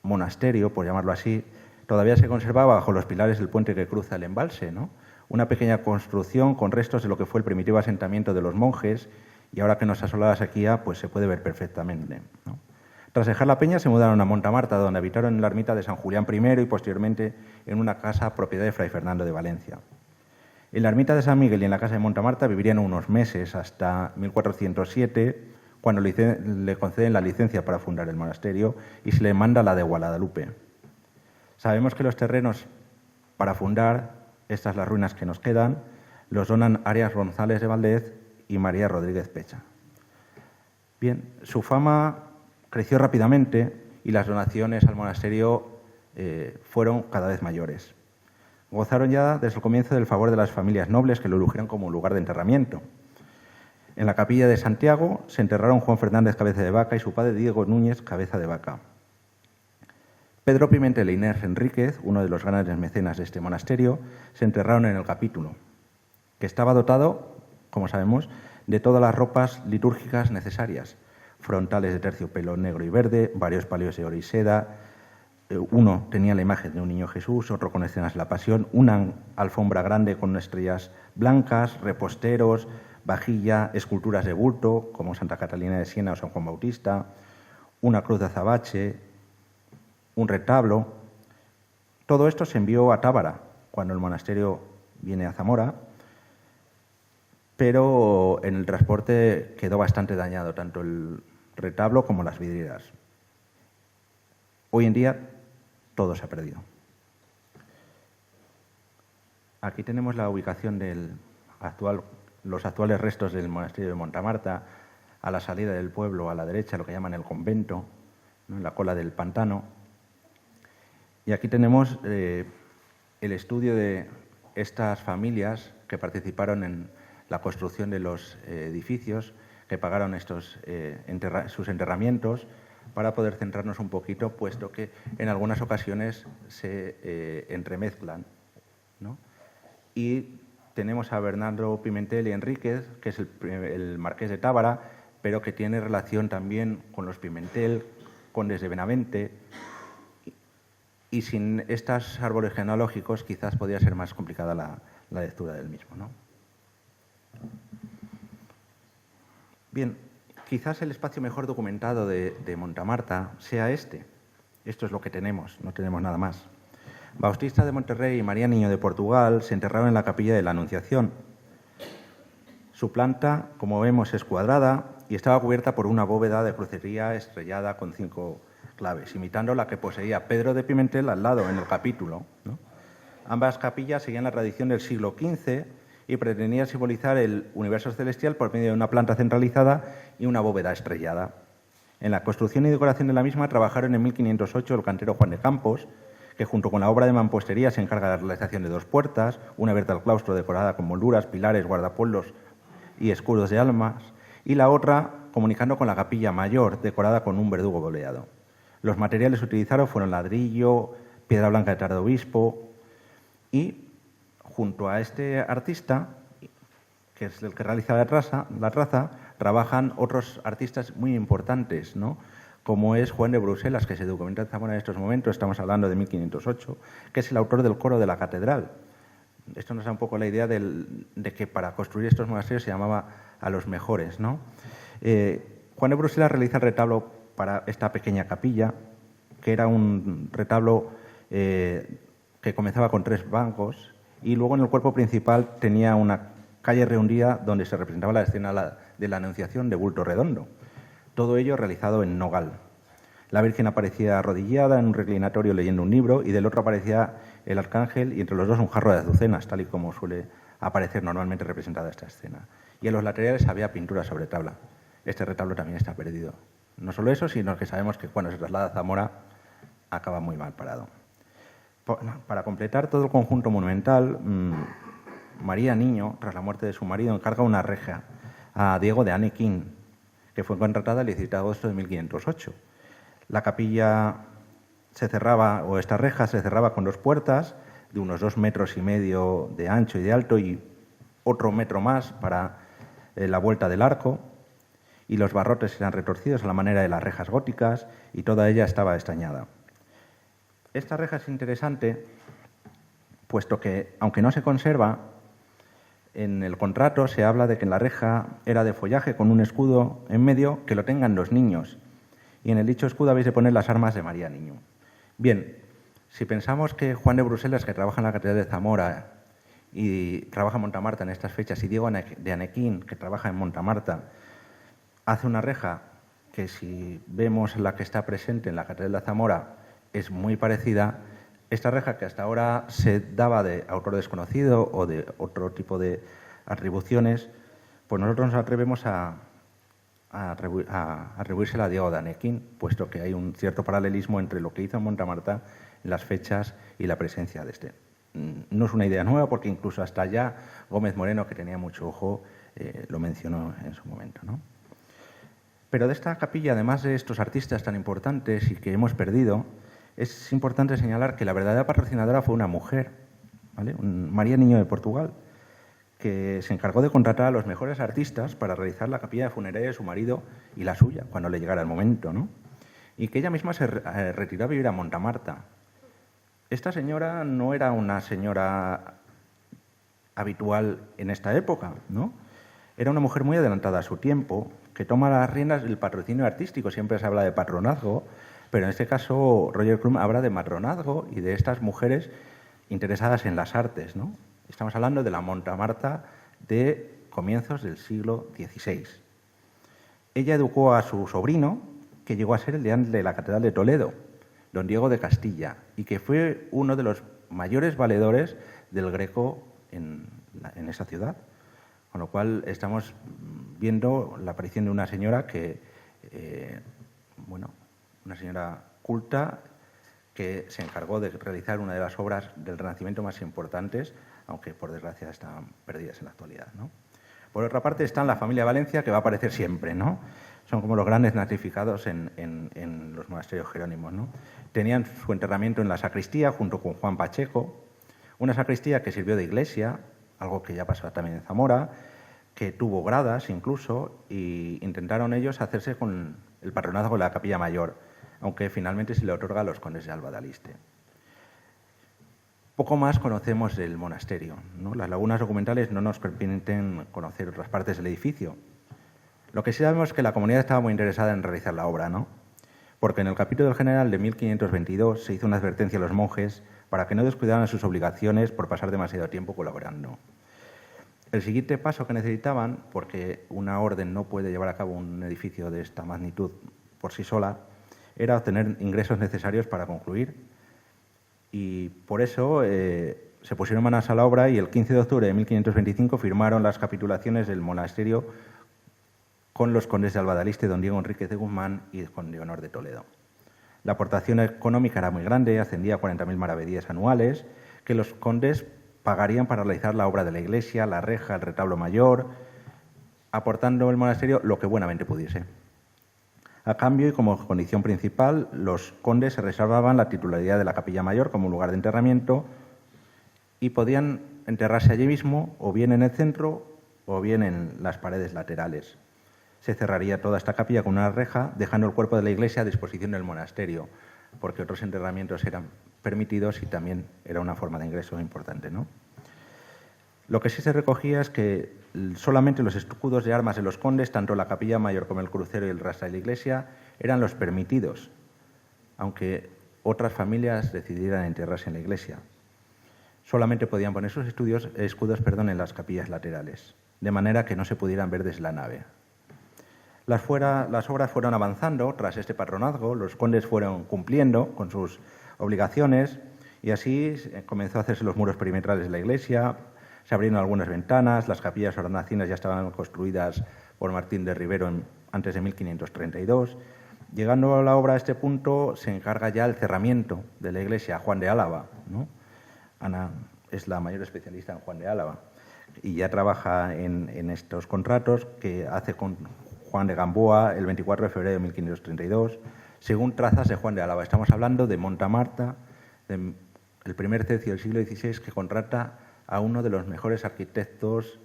monasterio, por llamarlo así, todavía se conservaba bajo los pilares del puente que cruza el embalse, ¿no? Una pequeña construcción con restos de lo que fue el primitivo asentamiento de los monjes, y ahora que nos asola la sequía, pues se puede ver perfectamente, ¿no? Tras dejar la peña se mudaron a Montamarta, donde habitaron en la ermita de San Julián I y posteriormente en una casa propiedad de Fray Fernando de Valencia. En la ermita de San Miguel y en la casa de Montamarta vivirían unos meses, hasta 1407, cuando le conceden la licencia para fundar el monasterio y se le manda la de Guadalupe. Sabemos que los terrenos para fundar, estas las ruinas que nos quedan, los donan Arias González de Valdez y María Rodríguez Pecha. Bien, su fama creció rápidamente y las donaciones al monasterio fueron cada vez mayores. Gozaron ya desde el comienzo del favor de las familias nobles que lo eligieron como un lugar de enterramiento. En la capilla de Santiago se enterraron Juan Fernández Cabeza de Vaca y su padre Diego Núñez Cabeza de Vaca. Pedro Pimentel e Inés Enríquez, uno de los grandes mecenas de este monasterio, se enterraron en el capítulo, que estaba dotado, como sabemos, de todas las ropas litúrgicas necesarias: frontales de terciopelo negro y verde, varios palios de oro y seda. Uno tenía la imagen de un niño Jesús, otro con escenas de la Pasión, una alfombra grande con estrellas blancas, reposteros, vajilla, esculturas de bulto, como Santa Catalina de Siena o San Juan Bautista, una cruz de azabache, un retablo. Todo esto se envió a Tábara cuando el monasterio viene a Zamora, pero en el transporte quedó bastante dañado, tanto el retablo como las vidrieras. Hoy en día todo se ha perdido. Aquí tenemos la ubicación los actuales restos del monasterio de Montamarta, a la salida del pueblo, a la derecha, lo que llaman el convento, ¿no?, en la cola del pantano. Y aquí tenemos el estudio de estas familias que participaron en la construcción de los edificios, que pagaron sus enterramientos, para poder centrarnos un poquito, puesto que en algunas ocasiones se entremezclan, ¿no? Y tenemos a Bernardo Pimentel y Enríquez, que es el marqués de Tábara, pero que tiene relación también con los Pimentel, condes de Benavente, y sin estos árboles genealógicos quizás podría ser más complicada la lectura del mismo, ¿no? Bien, quizás el espacio mejor documentado de Montamarta sea este. Esto es lo que tenemos, no tenemos nada más. Bautista de Monterrey y María Niño de Portugal se enterraron en la capilla de la Anunciación. Su planta, como vemos, es cuadrada y estaba cubierta por una bóveda de crucería estrellada con 5 claves, imitando la que poseía Pedro de Pimentel al lado en el capítulo, ¿no? Ambas capillas seguían la tradición del siglo XV y pretendían simbolizar el universo celestial por medio de una planta centralizada y una bóveda estrellada. En la construcción y decoración de la misma trabajaron en 1508 el cantero Juan de Campos, que junto con la obra de mampostería se encarga de la realización de 2 puertas, una abierta al claustro decorada con molduras, pilares, guardapueblos y escudos de almas, y la otra comunicando con la capilla mayor, decorada con un verdugo boleado. Los materiales utilizados fueron ladrillo, piedra blanca de Tardobispo, y junto a este artista, que es el que realiza la traza, trabajan otros artistas muy importantes, ¿no?, como es Juan de Bruselas, que se documenta en Zamora en estos momentos, estamos hablando de 1508, que es el autor del coro de la catedral. Esto nos da un poco la idea de que para construir estos monasterios se llamaba a los mejores, ¿no? Juan de Bruselas realiza el retablo para esta pequeña capilla, que era un retablo que comenzaba con 3 bancos, y luego en el cuerpo principal tenía una calle rehundida donde se representaba la escena de la Anunciación de bulto redondo. Todo ello realizado en nogal. La Virgen aparecía arrodillada en un reclinatorio leyendo un libro y del otro aparecía el arcángel y entre los dos un jarro de azucenas, tal y como suele aparecer normalmente representada esta escena. Y en los laterales había pintura sobre tabla. Este retablo también está perdido. No solo eso, sino que sabemos que cuando se traslada a Zamora acaba muy mal parado. Para completar todo el conjunto monumental, María Niño, tras la muerte de su marido, encarga una reja a Diego de Anequín, que fue contratada el 17 de agosto de 1508. La capilla se cerraba, o esta reja se cerraba con 2 puertas de unos 2,5 metros de ancho y de alto y otro metro más para la vuelta del arco, y los barrotes eran retorcidos a la manera de las rejas góticas y toda ella estaba estañada. Esta reja es interesante, puesto que, aunque no se conserva, en el contrato se habla de que la reja era de follaje con un escudo en medio que lo tengan los niños. Y en el dicho escudo habéis de poner las armas de María Niño. Bien, si pensamos que Juan de Bruselas, que trabaja en la Catedral de Zamora y trabaja en Montamarta en estas fechas, y Diego de Anequín, que trabaja en Montamarta, hace una reja que, si vemos la que está presente en la Catedral de Zamora, es muy parecida. Esta reja, que hasta ahora se daba de autor desconocido o de otro tipo de atribuciones, pues nosotros nos atrevemos a atribuírsela a Diego de Anequín, puesto que hay un cierto paralelismo entre lo que hizo en Montamarta, las fechas y la presencia de este. No es una idea nueva, porque incluso hasta allá Gómez Moreno, que tenía mucho ojo, lo mencionó en su momento, ¿no? Pero de esta capilla, además de estos artistas tan importantes y que hemos perdido, es importante señalar que la verdadera patrocinadora fue una mujer, ¿vale? María Niño de Portugal, que se encargó de contratar a los mejores artistas para realizar la capilla funeraria de su marido y la suya, cuando le llegara el momento, ¿no? Y que ella misma se retiró a vivir a Montamarta. Esta señora no era una señora habitual en esta época, ¿no? Era una mujer muy adelantada a su tiempo, que toma las riendas del patrocinio artístico. Siempre se habla de patronazgo, pero en este caso Roger Crumb habla de matronazgo y de estas mujeres interesadas en las artes, ¿no? Estamos hablando de la Montamarta de comienzos del siglo XVI. Ella educó a su sobrino, que llegó a ser el deán de la Catedral de Toledo, don Diego de Castilla, y que fue uno de los mayores valedores del Greco en esa ciudad. Con lo cual estamos viendo la aparición de una señora que, una señora culta que se encargó de realizar una de las obras del Renacimiento más importantes, aunque por desgracia están perdidas en la actualidad, ¿no? Por otra parte está la familia Valencia, que va a aparecer siempre, ¿no? Son como los grandes natrificados en los monasterios jerónimos, ¿no? Tenían su enterramiento en la sacristía junto con Juan Pacheco, una sacristía que sirvió de iglesia, algo que ya pasó también en Zamora, que tuvo gradas incluso, y intentaron ellos hacerse con el patronazgo de la Capilla Mayor, aunque finalmente se le otorga a los condes de Alba de Aliste. Poco más conocemos del monasterio, ¿no? Las lagunas documentales no nos permiten conocer otras partes del edificio. Lo que sí sabemos es que la comunidad estaba muy interesada en realizar la obra, ¿no? Porque en el capítulo del general de 1522 se hizo una advertencia a los monjes para que no descuidaran sus obligaciones por pasar demasiado tiempo colaborando. El siguiente paso que necesitaban, porque una orden no puede llevar a cabo un edificio de esta magnitud por sí sola, era obtener ingresos necesarios para concluir. Y por eso se pusieron manos a la obra y el 15 de octubre de 1525 firmaron las capitulaciones del monasterio con los condes de Alba de Aliste, don Diego Enríquez de Guzmán y con Leonor de Toledo. La aportación económica era muy grande, ascendía a 40.000 maravedíes anuales, que los condes pagarían para realizar la obra de la iglesia, la reja, el retablo mayor, aportando el monasterio lo que buenamente pudiese. A cambio, y como condición principal, los condes se reservaban la titularidad de la capilla mayor como lugar de enterramiento y podían enterrarse allí mismo, o bien en el centro, o bien en las paredes laterales. Se cerraría toda esta capilla con una reja, dejando el cuerpo de la iglesia a disposición del monasterio, porque otros enterramientos eran permitidos y también era una forma de ingreso importante, ¿no? Lo que sí se recogía es que solamente los escudos de armas de los condes, tanto la capilla mayor como el crucero y el rastra de la iglesia, eran los permitidos, aunque otras familias decidieran enterrarse en la iglesia. Solamente podían poner sus escudos en las capillas laterales, de manera que no se pudieran ver desde la nave. Las obras fueron avanzando tras este patronazgo, los condes fueron cumpliendo con sus obligaciones y así comenzó a hacerse los muros perimetrales de la iglesia, se abrieron algunas ventanas, las capillas hornacinas ya estaban construidas por Martín de Rivero antes de 1532. Llegando a la obra a este punto, se encarga ya el cerramiento de la iglesia a Juan de Álava, ¿no? Ana es la mayor especialista en Juan de Álava y ya trabaja en estos contratos que hace con Juan de Gamboa el 24 de febrero de 1532, según trazas de Juan de Álava. Estamos hablando de Montamarta, el primer tercio del siglo XVI, que contrata a uno de los mejores arquitectos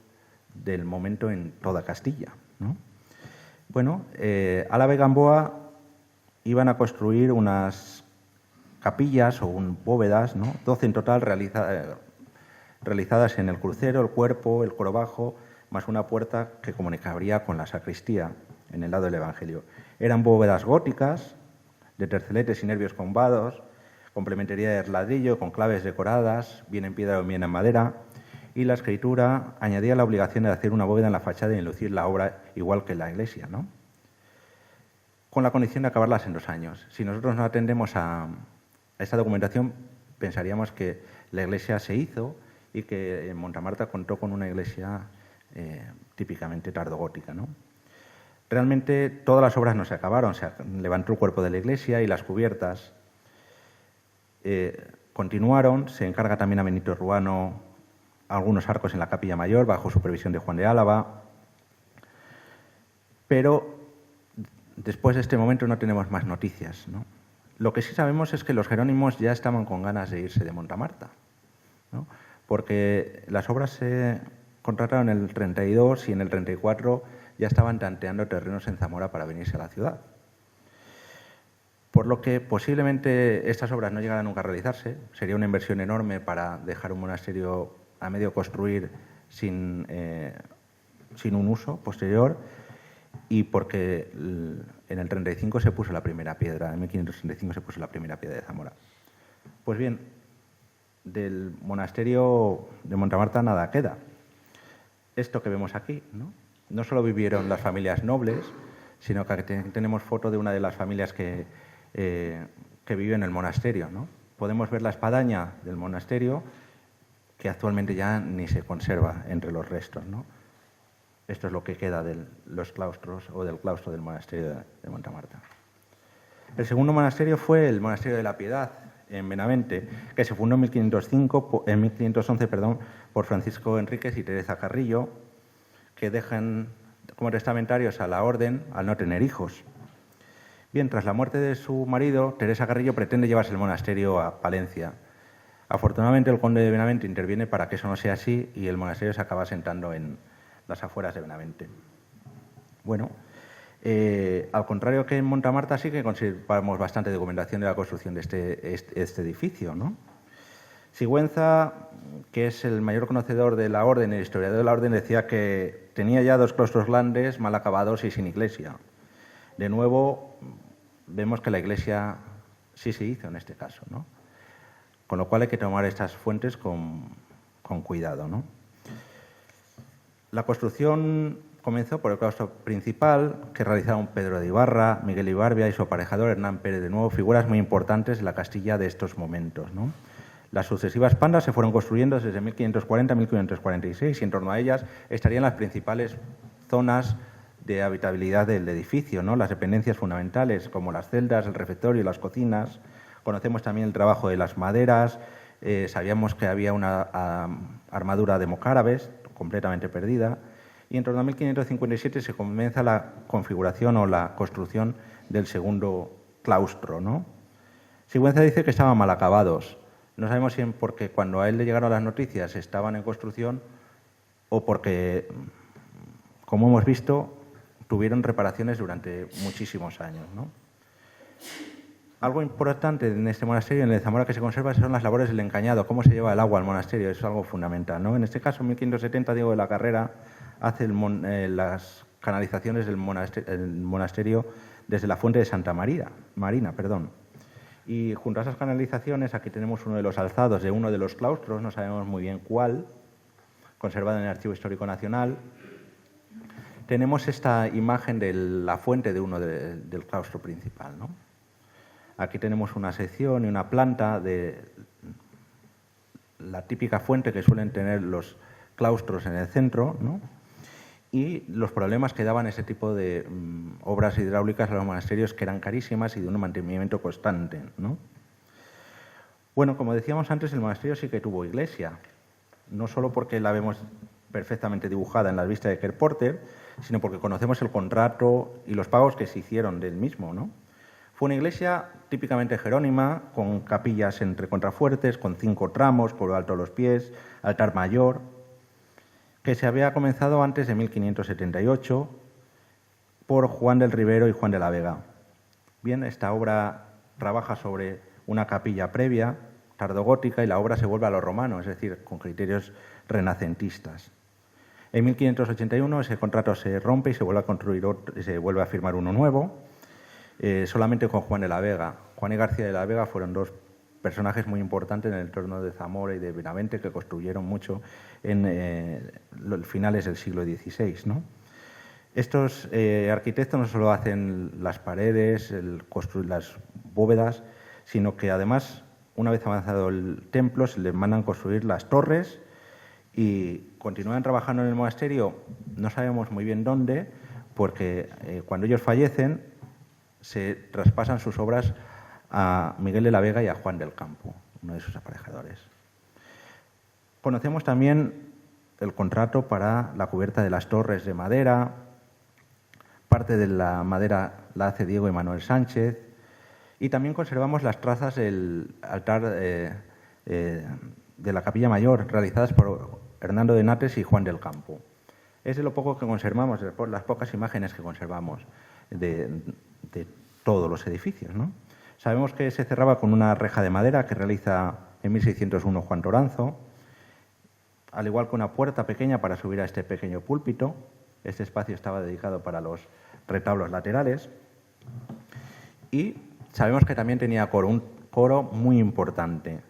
del momento en toda Castilla, ¿no? Bueno, Álava y Gamboa iban a construir unas capillas o bóvedas, ¿no? 12 en total, realizadas en el crucero, el cuerpo, el coro bajo, más una puerta que comunicaría con la sacristía en el lado del Evangelio. Eran bóvedas góticas, de terceletes y nervios combados, complementería de ladrillo con claves decoradas, bien en piedra o bien en madera, y la escritura añadía la obligación de hacer una bóveda en la fachada y enlucir la obra igual que en la iglesia, ¿no? Con la condición de acabarlas en 2 años. Si nosotros no atendemos a esta documentación, pensaríamos que la iglesia se hizo y que en Montamarta contó con una iglesia típicamente tardogótica, ¿no? Realmente todas las obras no se acabaron, se levantó el cuerpo de la iglesia y las cubiertas continuaron. Se encarga también a Benito Ruano algunos arcos en la capilla mayor bajo supervisión de Juan de Álava, pero después de este momento no tenemos más noticias, ¿no? Lo que sí sabemos es que los jerónimos ya estaban con ganas de irse de Montamarta, ¿no? Porque las obras se contrataron en el 32 y en el 34 ya estaban tanteando terrenos en Zamora para venirse a la ciudad. Por lo que posiblemente estas obras no llegaran nunca a realizarse. Sería una inversión enorme para dejar un monasterio a medio construir sin un uso posterior, y porque en el 35 se puso la primera piedra, en 1535 se puso la primera piedra de Zamora. Pues bien, del monasterio de Montamarta nada queda. Esto que vemos aquí, no solo vivieron las familias nobles, sino que aquí tenemos foto de una de las familias que vive en el monasterio, ¿no? Podemos ver la espadaña del monasterio, que actualmente ya ni se conserva entre los restos, ¿no? Esto es lo que queda de los claustros o del claustro del monasterio de Montamarta. El segundo monasterio fue el monasterio de la Piedad, en Benavente, que se fundó en 1511 por Francisco Enríquez y Teresa Carrillo, que dejan como testamentarios a la orden al no tener hijos. Bien, tras la muerte de su marido, Teresa Carrillo pretende llevarse el monasterio a Palencia. Afortunadamente, el conde de Benavente interviene para que eso no sea así y el monasterio se acaba asentando en las afueras de Benavente. Bueno, al contrario que en Montamarta, sí que conservamos bastante documentación de la construcción de este edificio, ¿no? Sigüenza, que es el mayor conocedor de la orden, el historiador de la orden, decía que tenía ya 2 claustros grandes, mal acabados y sin iglesia. De nuevo, vemos que la iglesia sí se hizo en este caso, ¿no? Con lo cual hay que tomar estas fuentes con cuidado, ¿no? La construcción comenzó por el claustro principal, que realizaron Pedro de Ibarra, Miguel Ibarbia y su aparejador Hernán Pérez de Nuevo, figuras muy importantes de la Castilla de estos momentos, ¿no? Las sucesivas pandas se fueron construyendo desde 1540 a 1546 y en torno a ellas estarían las principales zonas de habitabilidad del edificio, ¿no? Las dependencias fundamentales, como las celdas, el refectorio y las cocinas. Conocemos también el trabajo de las maderas, sabíamos que había una armadura de mocárabes completamente perdida, y en torno a 1557 se comienza la configuración o la construcción del segundo claustro, ¿no? Sigüenza dice que estaban mal acabados. No sabemos si porque cuando a él le llegaron las noticias estaban en construcción o porque, como hemos visto, tuvieron reparaciones durante muchísimos años, ¿no? Algo importante en este monasterio, en el de Zamora, que se conserva son las labores del encañado, cómo se lleva el agua al monasterio, eso es algo fundamental, ¿no? En este caso, en 1570, Diego de la Carrera hace las canalizaciones del monasterio desde la fuente de Santa Marina. Y junto a esas canalizaciones, aquí tenemos uno de los alzados de uno de los claustros, no sabemos muy bien cuál, conservado en el Archivo Histórico Nacional. Tenemos esta imagen de la fuente de uno del claustro principal, ¿no? Aquí tenemos una sección y una planta de la típica fuente que suelen tener los claustros en el centro, ¿no? Y los problemas que daban ese tipo de obras hidráulicas a los monasterios, que eran carísimas y de un mantenimiento constante, ¿no? Bueno, como decíamos antes, el monasterio sí que tuvo iglesia, no solo porque la vemos perfectamente dibujada en las vistas de Kerr Porter, sino porque conocemos el contrato y los pagos que se hicieron del mismo, ¿no? Fue una iglesia típicamente jerónima, con capillas entre contrafuertes, con 5 tramos, por lo alto de los pies, altar mayor, que se había comenzado antes de 1578 por Juan del Ribero y Juan de la Vega. Bien, esta obra trabaja sobre una capilla previa, tardogótica, y la obra se vuelve a lo romano, es decir, con criterios renacentistas. En 1581 ese contrato se rompe y se vuelve a construir y se vuelve a firmar uno nuevo, solamente con Juan de la Vega. Juan y García de la Vega fueron 2 personajes muy importantes en el entorno de Zamora y de Benavente, que construyeron mucho en los finales del siglo XVI, ¿no? Estos arquitectos no solo hacen las paredes, las bóvedas, sino que además, una vez avanzado el templo, se les mandan construir las torres y continúan trabajando en el monasterio, no sabemos muy bien dónde, porque cuando ellos fallecen se traspasan sus obras a Miguel de la Vega y a Juan del Campo, uno de sus aparejadores. Conocemos también el contrato para la cubierta de las torres de madera, parte de la madera la hace Diego y Manuel Sánchez, Y también conservamos las trazas del altar de la Capilla Mayor, realizadas por Hernando de Nates y Juan del Campo. Es de lo poco que conservamos, de las pocas imágenes que conservamos de todos los edificios, ¿no? Sabemos que se cerraba con una reja de madera que realiza en 1601 Juan Toranzo, al igual que una puerta pequeña para subir a este pequeño púlpito. Este espacio estaba dedicado para los retablos laterales. Y sabemos que también tenía coro, un coro muy importante,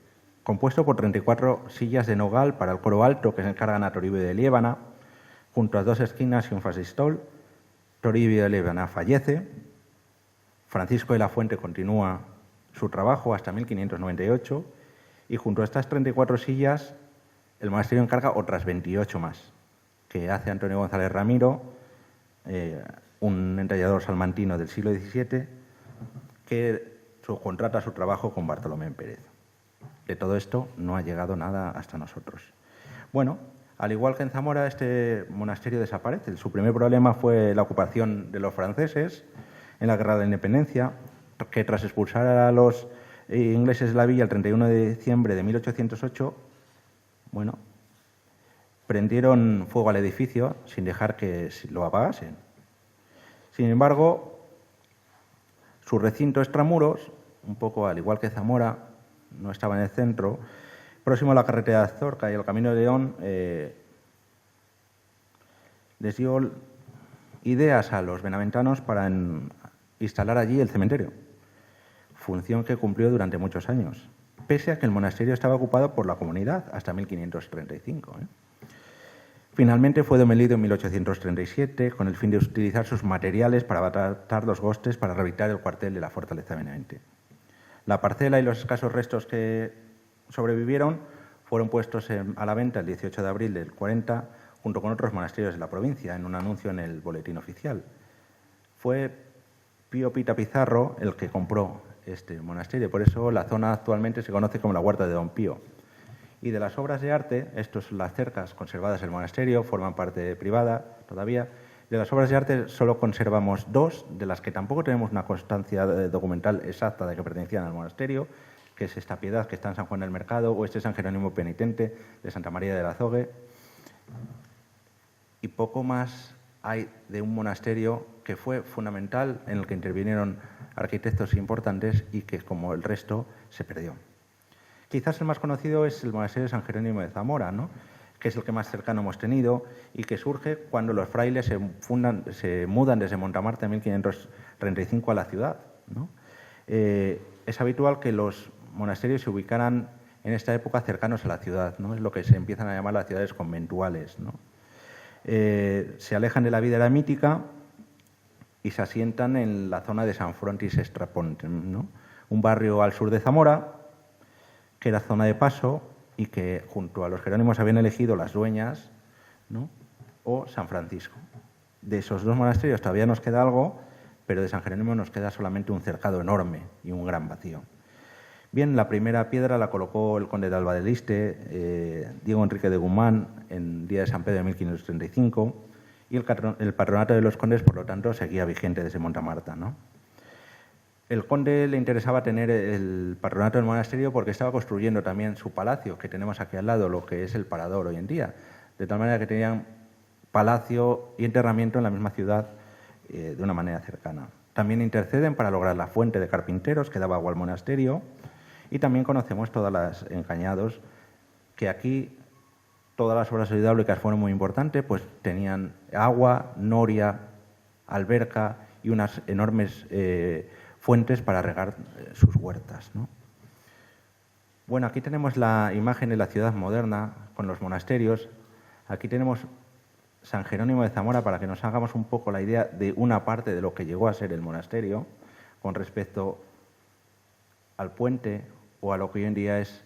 compuesto por 34 sillas de nogal para el coro alto, que se encargan a Toribio de Liébana, junto a 2 esquinas y un fasistol. Toribio de Liébana fallece, Francisco de la Fuente continúa su trabajo hasta 1598, y junto a estas 34 sillas el monasterio encarga otras 28 más, que hace Antonio González Ramiro, un entallador salmantino del siglo XVII, que subcontrata su trabajo con Bartolomé Pérez. De todo esto no ha llegado nada hasta nosotros. Bueno, al igual que en Zamora, este monasterio desaparece. Su primer problema fue la ocupación de los franceses en la Guerra de la Independencia, que tras expulsar a los ingleses de la villa el 31 de diciembre de 1808, bueno, prendieron fuego al edificio sin dejar que lo apagasen. Sin embargo, su recinto extramuros, un poco al igual que Zamora, no estaba en el centro, próximo a la carretera de Azorca y al Camino de León, les dio ideas a los benaventanos para instalar allí el cementerio, función que cumplió durante muchos años, pese a que el monasterio estaba ocupado por la comunidad hasta 1535. Finalmente fue demolido en 1837 con el fin de utilizar sus materiales para abatar los gostes para rehabilitar el cuartel de la Fortaleza de Benavente. La parcela y los escasos restos que sobrevivieron fueron puestos a la venta el 18 de abril del 40 junto con otros monasterios de la provincia en un anuncio en el boletín oficial. Fue Pío Pita Pizarro el que compró este monasterio, por eso la zona actualmente se conoce como la Huerta de Don Pío. Y de las obras de arte, estas son las cercas conservadas del monasterio, forman parte privada todavía. De las obras de arte solo conservamos 2, de las que tampoco tenemos una constancia documental exacta de que pertenecían al monasterio, que es esta Piedad que está en San Juan del Mercado o este San Jerónimo Penitente de Santa María del Azogue. Y poco más hay de un monasterio que fue fundamental, en el que intervinieron arquitectos importantes y que, como el resto, se perdió. Quizás el más conocido es el monasterio de San Jerónimo de Zamora, ¿no?, que es el que más cercano hemos tenido y que surge cuando los frailes se mudan desde Montamarta en 1535 a la ciudad, ¿no? Es habitual que los monasterios se ubicaran en esta época cercanos a la ciudad, ¿no? Es lo que se empiezan a llamar las ciudades conventuales, ¿no? Se alejan de la vida eremítica y se asientan en la zona de San Frontis Estraponte, ¿no?, un barrio al sur de Zamora, que era zona de paso y que junto a los jerónimos habían elegido las Dueñas, ¿no?, o San Francisco. De esos 2 monasterios todavía nos queda algo, pero de San Jerónimo nos queda solamente un cercado enorme y un gran vacío. Bien, la primera piedra la colocó el conde de Alba del Iste, Diego Enrique de Guzmán, en día de San Pedro de 1535, y el patronato de los condes, por lo tanto, seguía vigente desde Montamarta, ¿no? El conde le interesaba tener el patronato del monasterio porque estaba construyendo también su palacio, que tenemos aquí al lado, lo que es el Parador hoy en día, de tal manera que tenían palacio y enterramiento en la misma ciudad de una manera cercana. También interceden para lograr la fuente de carpinteros que daba agua al monasterio, y también conocemos todas las encañados, que aquí todas las obras hidráulicas fueron muy importantes, pues tenían agua, noria, alberca y unas enormes fuentes para regar sus huertas, ¿no? Bueno, aquí tenemos la imagen de la ciudad moderna con los monasterios. Aquí tenemos San Jerónimo de Zamora para que nos hagamos un poco la idea de una parte de lo que llegó a ser el monasterio con respecto al puente o a lo que hoy en día es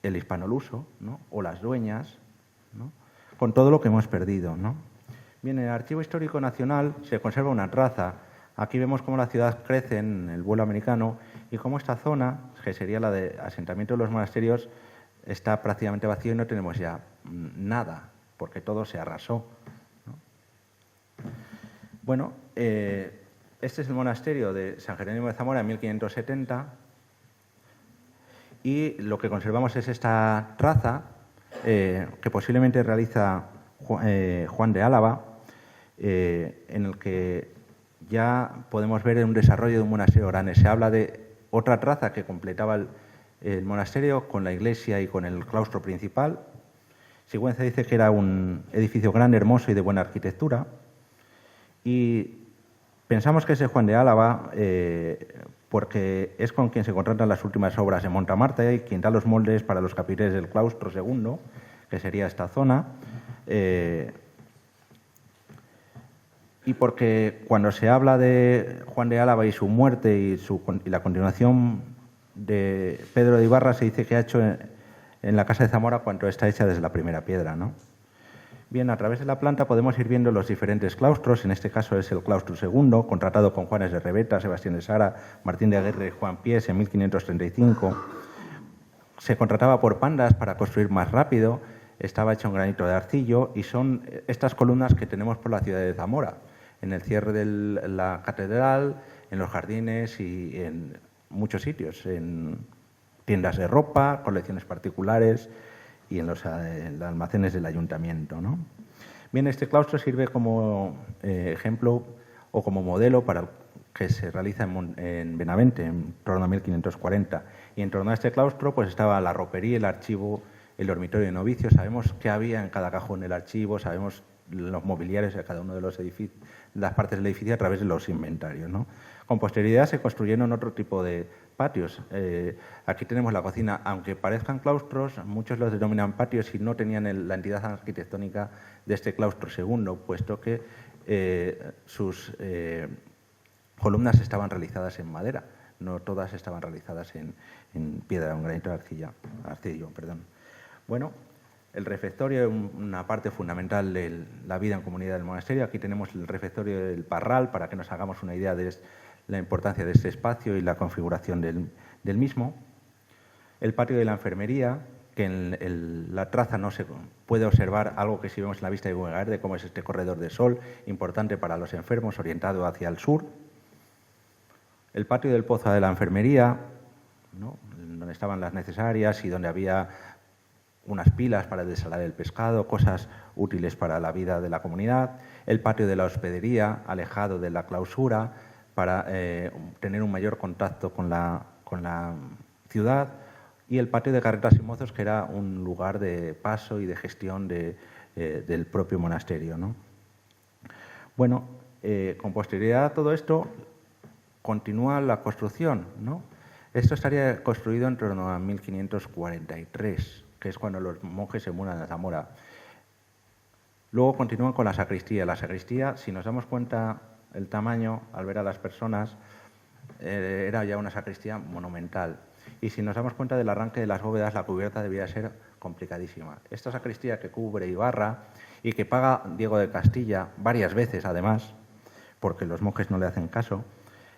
el Hispanoluso, ¿no?, o las Dueñas, ¿no?, con todo lo que hemos perdido, ¿no? Bien, en el Archivo Histórico Nacional se conserva una traza. Aquí vemos cómo la ciudad crece en el vuelo americano y cómo esta zona, que sería la de asentamiento de los monasterios, está prácticamente vacío y no tenemos ya nada, porque todo se arrasó, ¿no? Bueno, Este es el monasterio de San Jerónimo de Zamora en 1570 y lo que conservamos es esta traza que posiblemente realiza Juan de Álava, en el que ya podemos ver un desarrollo de un monasterio grande. Se habla de otra traza que completaba el monasterio con la iglesia y con el claustro principal. Sigüenza dice que era un edificio grande, hermoso y de buena arquitectura. Y pensamos que es de Juan de Álava porque es con quien se contratan las últimas obras en Montamarta y quien da los moldes para los capiteles del claustro segundo, que sería esta zona. Y porque cuando se habla de Juan de Álava y su muerte y la continuación de Pedro de Ibarra, se dice que ha hecho en la casa de Zamora cuanto está hecha desde la primera piedra, ¿no? Bien, a través de la planta podemos ir viendo los diferentes claustros. En este caso es el claustro segundo, contratado con Juanes de Reveta, Sebastián de Sara, Martín de Aguirre y Juan Pies en 1535. Se contrataba por pandas para construir más rápido. Estaba hecho en granito de arcillo y son estas columnas que tenemos por la ciudad de Zamora, en el cierre de la catedral, en los jardines y en muchos sitios, en tiendas de ropa, colecciones particulares y en los almacenes del ayuntamiento, ¿no? Bien, este claustro sirve como ejemplo o como modelo para que se realiza en Benavente en torno a 1540. Y en torno a este claustro pues estaba la ropería, el archivo, el dormitorio de novicios. Sabemos qué había en cada cajón del archivo, sabemos los mobiliarios de cada uno de los edificios, las partes del edificio a través de los inventarios, ¿no? Con posterioridad se construyeron otro tipo de patios. Aquí tenemos la cocina, aunque parezcan claustros, muchos los denominan patios y no tenían la entidad arquitectónica de este claustro segundo, puesto que sus columnas estaban realizadas en madera, no todas estaban realizadas en piedra, en granito de arcillo. Bueno, el refectorio es una parte fundamental de la vida en comunidad del monasterio. Aquí tenemos el refectorio del Parral para que nos hagamos una idea de la importancia de este espacio y la configuración del mismo. El patio de la enfermería, que en la traza no se puede observar algo que si vemos en la vista de Buenaerde, como es este corredor de sol, importante para los enfermos, orientado hacia el sur. El patio del pozo de la enfermería, ¿no?, donde estaban las necesarias y donde había unas pilas para desalar el pescado, cosas útiles para la vida de la comunidad. El patio de la hospedería, alejado de la clausura, para tener un mayor contacto con la ciudad. Y el patio de carretas y mozos, que era un lugar de paso y de gestión del propio monasterio, ¿no? Bueno, con posterioridad a todo esto, continúa la construcción, ¿no? Esto estaría construido en torno a 1543, que es cuando los monjes se mudan a Zamora. Luego continúan con la sacristía. La sacristía, si nos damos cuenta el tamaño, al ver a las personas, era ya una sacristía monumental. Y si nos damos cuenta del arranque de las bóvedas, la cubierta debía ser complicadísima. Esta sacristía que cubre Ibarra y que paga Diego de Castilla varias veces, además, porque los monjes no le hacen caso,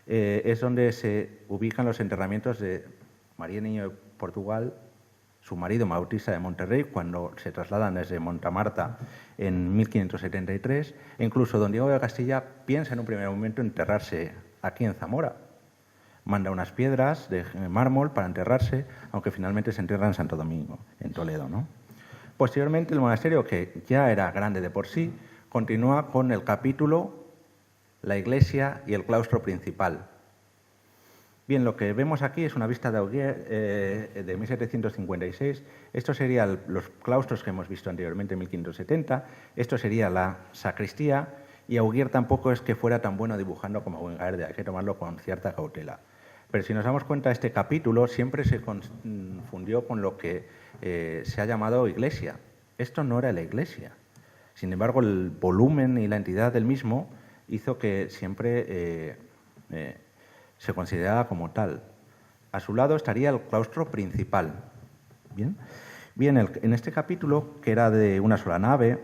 es donde se ubican los enterramientos de María Niño de Portugal, su marido Bautista de Monterrey, cuando se trasladan desde Montamarta en 1573. E incluso don Diego de Castilla piensa en un primer momento enterrarse aquí en Zamora. Manda unas piedras de mármol para enterrarse, aunque finalmente se entierra en Santo Domingo, en Toledo, ¿no? Posteriormente, el monasterio, que ya era grande de por sí, continúa con el capítulo, la iglesia y el claustro principal. Bien, lo que vemos aquí es una vista de Augier de 1756. Esto serían los claustros que hemos visto anteriormente en 1570. Esto sería la sacristía. Y Augier tampoco es que fuera tan bueno dibujando como Buenaerde, hay que tomarlo con cierta cautela. Pero si nos damos cuenta, este capítulo siempre se confundió con lo que se ha llamado iglesia. Esto no era la iglesia. Sin embargo, el volumen y la entidad del mismo hizo que siempre se consideraba como tal. A su lado estaría el claustro principal. Bien, en este capítulo, que era de una sola nave,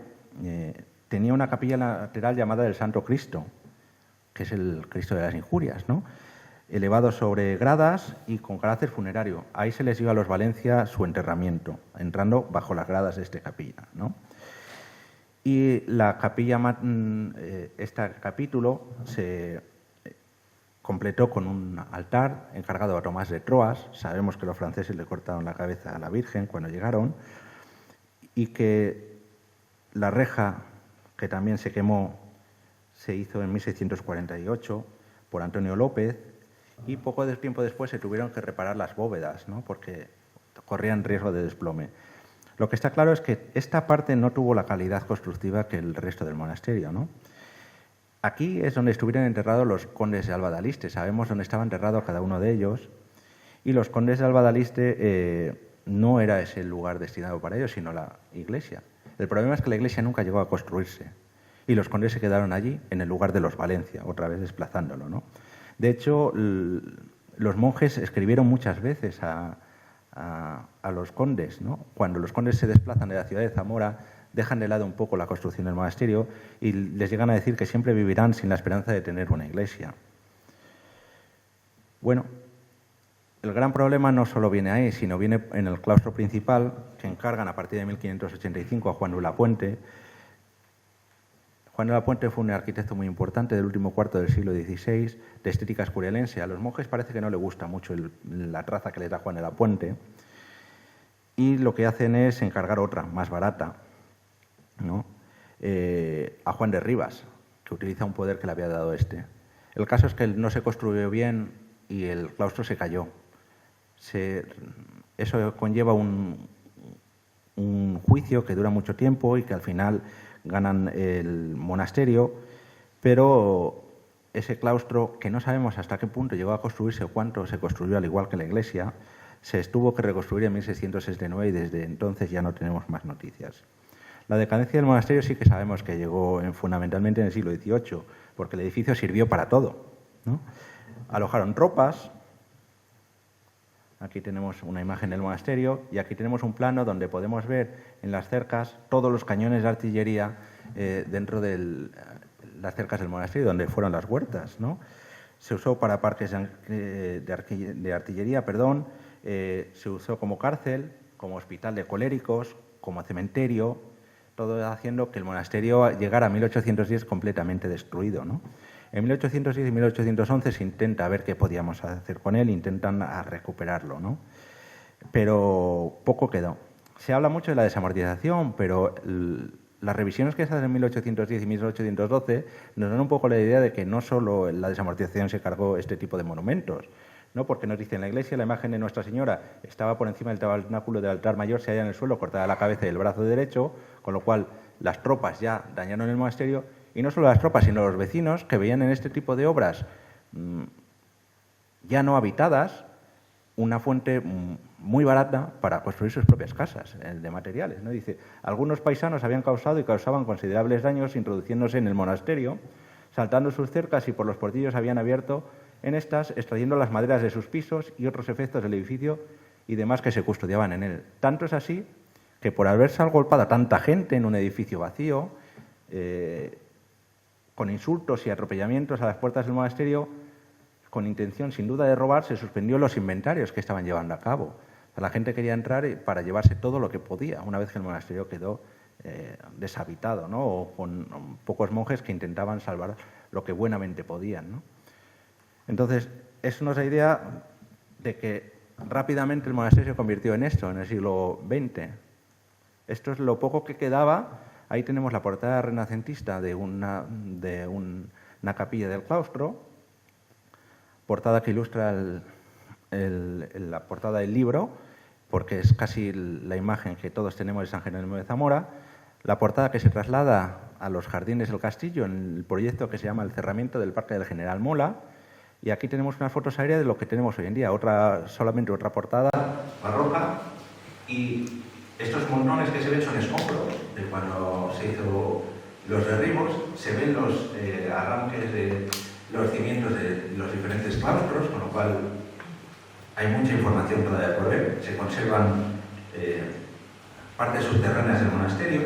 tenía una capilla lateral llamada del Santo Cristo, que es el Cristo de las Injurias, ¿no?, elevado sobre gradas y con carácter funerario. Ahí se les dio a los Valencia su enterramiento, entrando bajo las gradas de esta capilla, ¿no? Y la capilla, este capítulo, completó con un altar encargado a Tomás de Troas. Sabemos que los franceses le cortaron la cabeza a la Virgen cuando llegaron, y que la reja, que también se quemó, se hizo en 1648 por Antonio López, y poco tiempo después se tuvieron que reparar las bóvedas, ¿no? Porque corrían riesgo de desplome. Lo que está claro es que esta parte no tuvo la calidad constructiva que el resto del monasterio, ¿no? Aquí es donde estuvieron enterrados los condes de Alba de Aliste. Sabemos dónde estaba enterrado cada uno de ellos, y los condes de Alba de Aliste no era ese el lugar destinado para ellos, sino la iglesia. El problema es que la iglesia nunca llegó a construirse, y los condes se quedaron allí, en el lugar de los Valencia, otra vez desplazándolo, ¿no? De hecho, los monjes escribieron muchas veces a los condes, ¿no? Cuando los condes se desplazan de la ciudad de Zamora, dejan de lado un poco la construcción del monasterio y les llegan a decir que siempre vivirán sin la esperanza de tener una iglesia. Bueno, el gran problema no solo viene ahí, sino viene en el claustro principal, que encargan a partir de 1585 a Juan de la Puente. Juan de la Puente fue un arquitecto muy importante del último cuarto del siglo XVI, de estética escurialense. A los monjes parece que no le gusta mucho la traza que les da Juan de la Puente, y lo que hacen es encargar otra, más barata, ¿no? A Juan de Rivas, que utiliza un poder que le había dado este. El caso es que no se construyó bien y el claustro se cayó. Eso conlleva un juicio que dura mucho tiempo y que al final ganan el monasterio, pero ese claustro, que no sabemos hasta qué punto llegó a construirse o cuánto se construyó, al igual que la iglesia, se tuvo que reconstruir en 1669 y desde entonces ya no tenemos más noticias. La decadencia del monasterio sí que sabemos que llegó fundamentalmente en el siglo XVIII, porque el edificio sirvió para todo, ¿no? Alojaron tropas. Aquí tenemos una imagen del monasterio y aquí tenemos un plano donde podemos ver en las cercas todos los cañones de artillería dentro de las cercas del monasterio, donde fueron las huertas, ¿no? Se usó para parques de artillería, se usó como cárcel, como hospital de coléricos, como cementerio, todo haciendo que el monasterio llegara a 1810 completamente destruido, ¿no? En 1810 y 1811 se intenta ver qué podíamos hacer con él, intentan recuperarlo, ¿no? Pero poco quedó. Se habla mucho de la desamortización, pero las revisiones que se hacen en 1810 y 1812 nos dan un poco la idea de que no solo la desamortización se cargó este tipo de monumentos, ¿no? Porque nos dicen, en la iglesia la imagen de Nuestra Señora estaba por encima del tabernáculo del altar mayor, se halla en el suelo, cortada la cabeza y el brazo derecho, con lo cual las tropas ya dañaron el monasterio, y no solo las tropas, sino los vecinos que veían en este tipo de obras ya no habitadas una fuente muy barata para construir sus propias casas de materiales, ¿no? Dice, algunos paisanos habían causado y causaban considerables daños introduciéndose en el monasterio, saltando sus cercas y por los portillos habían abierto en estas, extrayendo las maderas de sus pisos y otros efectos del edificio y demás que se custodiaban en él. Tanto es así que por haberse agolpada tanta gente en un edificio vacío, con insultos y atropellamientos a las puertas del monasterio, con intención sin duda de robar, se suspendió los inventarios que estaban llevando a cabo. O sea, la gente quería entrar para llevarse todo lo que podía, una vez que el monasterio quedó deshabitado, ¿no? O con pocos monjes que intentaban salvar lo que buenamente podían, ¿no? Entonces, eso nos da idea de que rápidamente el monasterio se convirtió en esto, en el siglo XX. Esto es lo poco que quedaba. Ahí tenemos la portada renacentista de una capilla del claustro, portada que ilustra la portada del libro, porque es casi la imagen que todos tenemos de San Jerónimo de Zamora, la portada que se traslada a los jardines del castillo en el proyecto que se llama el cerramiento del Parque del General Mola, y aquí tenemos unas fotos aéreas de lo que tenemos hoy en día, solamente otra portada barroca, y estos montones que se ven son escombros de cuando se hizo los derribos, se ven los arranques de los cimientos de los diferentes claustros, con lo cual hay mucha información todavía por ver. Se conservan partes subterráneas del monasterio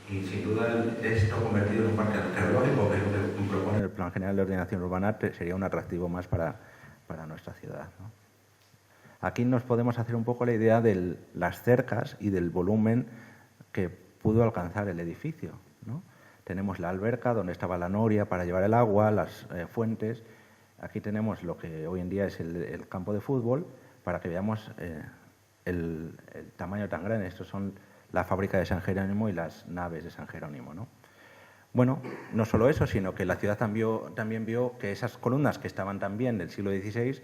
y sin duda esto convertido en un parque arqueológico, que es lo que propone el Plan General de Ordenación Urbana, sería un atractivo más para nuestra ciudad, ¿no? Aquí nos podemos hacer un poco la idea de las cercas y del volumen que pudo alcanzar el edificio, ¿no? Tenemos la alberca donde estaba la noria para llevar el agua, las fuentes. Aquí tenemos lo que hoy en día es el campo de fútbol, para que veamos el tamaño tan grande. Estos son la fábrica de San Jerónimo y las naves de San Jerónimo, ¿no? Bueno, no solo eso, sino que la ciudad también vio que esas columnas que estaban también del siglo XVI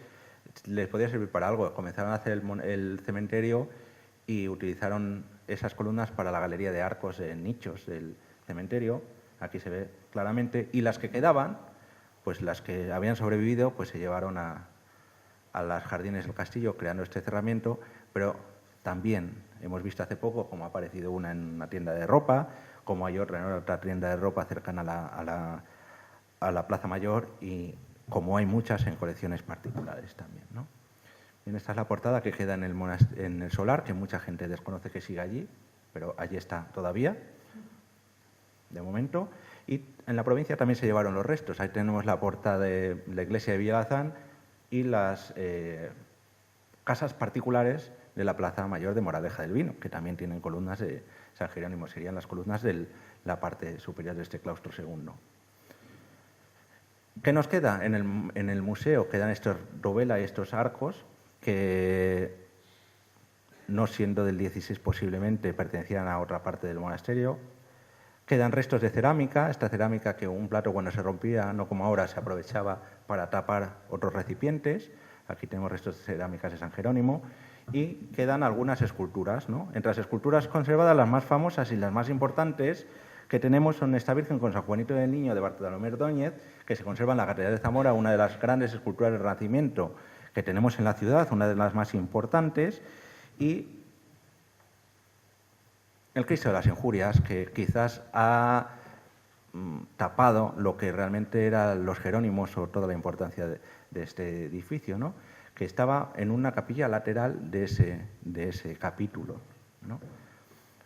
les podía servir para algo. Comenzaron a hacer el cementerio y utilizaron esas columnas para la galería de arcos en nichos del cementerio. Aquí se ve claramente. Y las que quedaban, pues las que habían sobrevivido, pues se llevaron a los jardines del castillo, creando este cerramiento. Pero también hemos visto hace poco como ha aparecido una en una tienda de ropa, como hay otra en otra tienda de ropa cercana a la Plaza Mayor, y como hay muchas en colecciones particulares también, ¿no? Bien, esta es la portada que queda en el solar, que mucha gente desconoce que sigue allí, pero allí está todavía, de momento. Y en la provincia también se llevaron los restos. Ahí tenemos la portada de la iglesia de Villalazán y las casas particulares de la Plaza Mayor de Moraleja del Vino, que también tienen columnas de San Jerónimo. Serían las columnas de la parte superior de este claustro segundo. ¿Qué nos queda? En el museo quedan estos dovela y estos arcos que, no siendo del 16 posiblemente, pertenecían a otra parte del monasterio. Quedan restos de cerámica, esta cerámica que un plato cuando se rompía, no como ahora, se aprovechaba para tapar otros recipientes. Aquí tenemos restos de cerámicas de San Jerónimo. Y quedan algunas esculturas, ¿no? Entre las esculturas conservadas, las más famosas y las más importantes que tenemos son esta Virgen con San Juanito del Niño de Bartolomé Ordóñez, que se conserva en la Catedral de Zamora, una de las grandes esculturas del Renacimiento que tenemos en la ciudad, una de las más importantes, y el Cristo de las Injurias, que quizás ha tapado lo que realmente eran los Jerónimos o toda la importancia de este edificio, ¿no? Que estaba en una capilla lateral de ese capítulo, ¿no?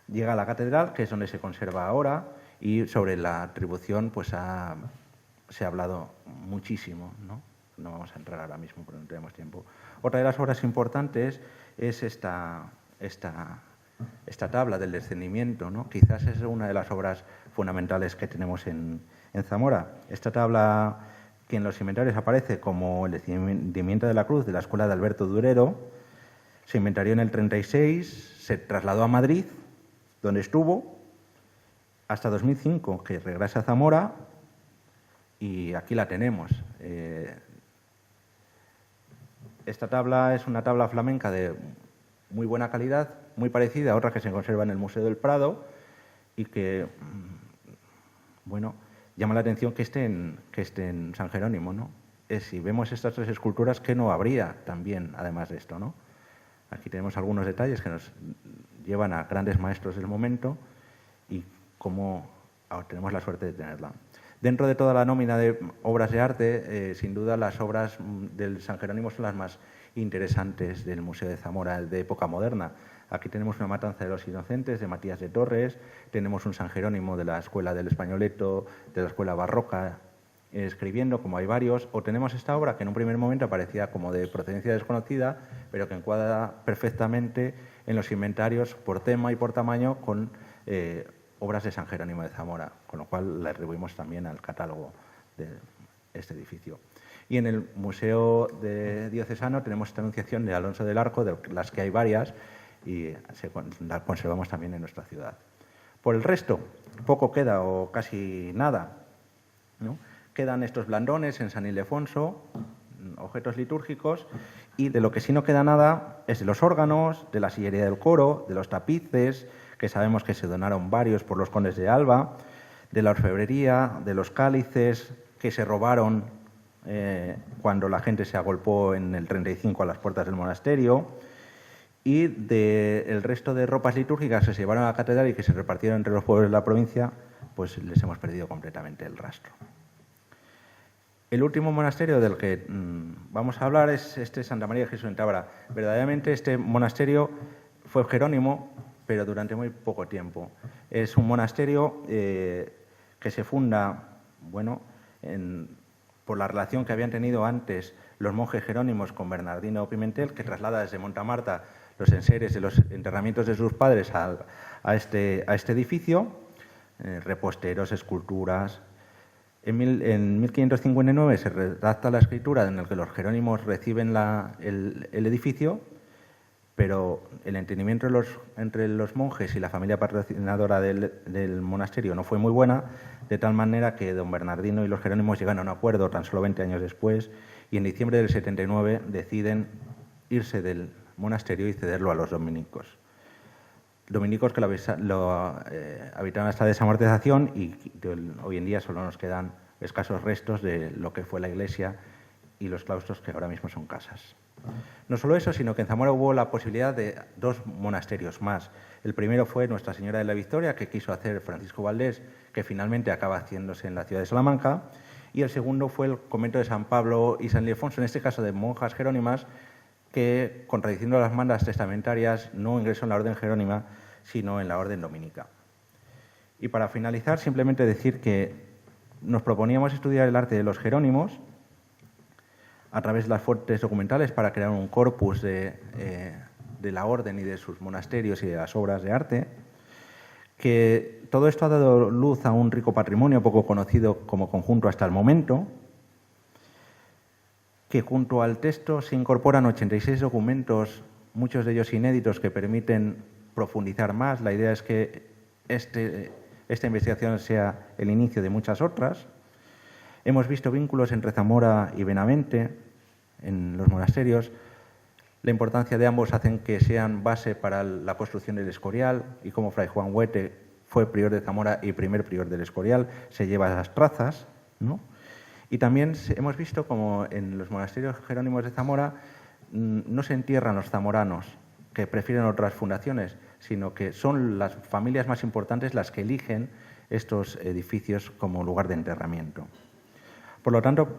Llega a la catedral, que es donde se conserva ahora, y sobre la atribución pues se ha hablado muchísimo, ¿no? No vamos a entrar ahora mismo porque no tenemos tiempo. Otra de las obras importantes es esta tabla del descendimiento, ¿no? Quizás es una de las obras fundamentales que tenemos en Zamora. Esta tabla, que en los inventarios aparece como el descendimiento de la cruz de la escuela de Alberto Durero, se inventarió en el 36, se trasladó a Madrid, donde estuvo hasta 2005, que regresa a Zamora, y aquí la tenemos. Esta tabla es una tabla flamenca de muy buena calidad, muy parecida a otra que se conserva en el Museo del Prado y que, bueno, llama la atención que esté en San Jerónimo, ¿no? Si vemos estas tres esculturas, ¿qué no habría también, además de esto, ¿no? Aquí tenemos algunos detalles que nos llevan a grandes maestros del momento y cómo tenemos la suerte de tenerla. Dentro de toda la nómina de obras de arte, sin duda las obras del San Jerónimo son las más interesantes del Museo de Zamora de época moderna. Aquí tenemos una matanza de los inocentes de Matías de Torres, tenemos un San Jerónimo de la Escuela del Españoleto, de la Escuela Barroca, escribiendo, como hay varios, o tenemos esta obra que en un primer momento parecía como de procedencia desconocida, pero que encuadra perfectamente en los inventarios por tema y por tamaño con obras de San Jerónimo de Zamora, con lo cual la atribuimos también al catálogo de este edificio. Y en el Museo Diocesano tenemos esta Anunciación de Alonso del Arco, de las que hay varias, y la conservamos también en nuestra ciudad. Por el resto, poco queda o casi nada, ¿no? Quedan estos blandones en San Ildefonso, objetos litúrgicos, y de lo que sí no queda nada es de los órganos, de la sillería del coro, de los tapices, que sabemos que se donaron varios por los condes de Alba, de la orfebrería, de los cálices que se robaron cuando la gente se agolpó en el 35 a las puertas del monasterio, y del resto de ropas litúrgicas que se llevaron a la catedral y que se repartieron entre los pueblos de la provincia, pues les hemos perdido completamente el rastro. El último monasterio del que vamos a hablar es este Santa María de Jesús en Tábara. Verdaderamente este monasterio fue jerónimo, pero durante muy poco tiempo. Es un monasterio que se funda, bueno, por la relación que habían tenido antes los monjes jerónimos con Bernardino Pimentel, que traslada desde Montamarta los enseres de los enterramientos de sus padres a este edificio, reposteros, esculturas. En 1559 se redacta la escritura en la que los jerónimos reciben el edificio, pero el entendimiento entre los monjes y la familia patrocinadora del monasterio no fue muy buena, de tal manera que don Bernardino y los jerónimos llegan a un acuerdo tan solo 20 años después, y en diciembre del 79 deciden irse del monasterio y cederlo a los dominicos. Dominicos que lo habitaron hasta desamortización y hoy en día solo nos quedan escasos restos de lo que fue la iglesia y los claustros que ahora mismo son casas. No solo eso, sino que en Zamora hubo la posibilidad de 2 monasterios más. El primero fue Nuestra Señora de la Victoria, que quiso hacer Francisco Valdés, que finalmente acaba haciéndose en la ciudad de Salamanca, y el segundo fue el convento de San Pablo y San Ildefonso, en este caso de monjas jerónimas, que, contradiciendo las mandas testamentarias, no ingresó en la orden jerónima, sino en la orden dominica. Y para finalizar, simplemente decir que nos proponíamos estudiar el arte de los jerónimos a través de las fuentes documentales para crear un corpus de la orden y de sus monasterios y de las obras de arte, que todo esto ha dado luz a un rico patrimonio poco conocido como conjunto hasta el momento, que junto al texto se incorporan 86 documentos, muchos de ellos inéditos, que permiten profundizar más. La idea es que esta investigación sea el inicio de muchas otras. Hemos visto vínculos entre Zamora y Benavente en los monasterios. La importancia de ambos hacen que sean base para la construcción del Escorial, y como Fray Juan Huete fue prior de Zamora y primer prior del Escorial, se lleva esas trazas, ¿no? Y también hemos visto como en los monasterios jerónimos de Zamora no se entierran los zamoranos, que prefieren otras fundaciones, sino que son las familias más importantes las que eligen estos edificios como lugar de enterramiento. Por lo tanto,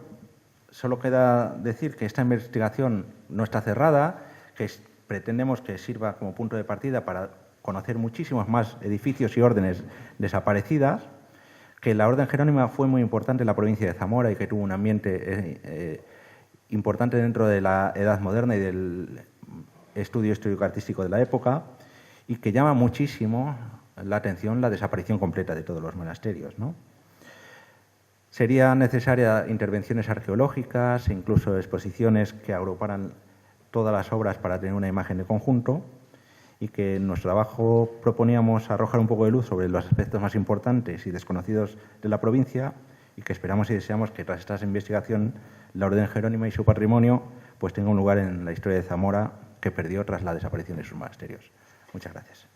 solo queda decir que esta investigación no está cerrada, que pretendemos que sirva como punto de partida para conocer muchísimos más edificios y órdenes desaparecidas, que la orden jerónima fue muy importante en la provincia de Zamora y que tuvo un ambiente importante dentro de la Edad Moderna y del estudio histórico-artístico de la época, y que llama muchísimo la atención la desaparición completa de todos los monasterios, ¿no? Serían necesarias intervenciones arqueológicas e incluso exposiciones que agruparan todas las obras para tener una imagen de conjunto, y que en nuestro trabajo proponíamos arrojar un poco de luz sobre los aspectos más importantes y desconocidos de la provincia, y que esperamos y deseamos que tras esta investigación la orden jerónima y su patrimonio pues tenga un lugar en la historia de Zamora que perdió tras la desaparición de sus monasterios. Muchas gracias.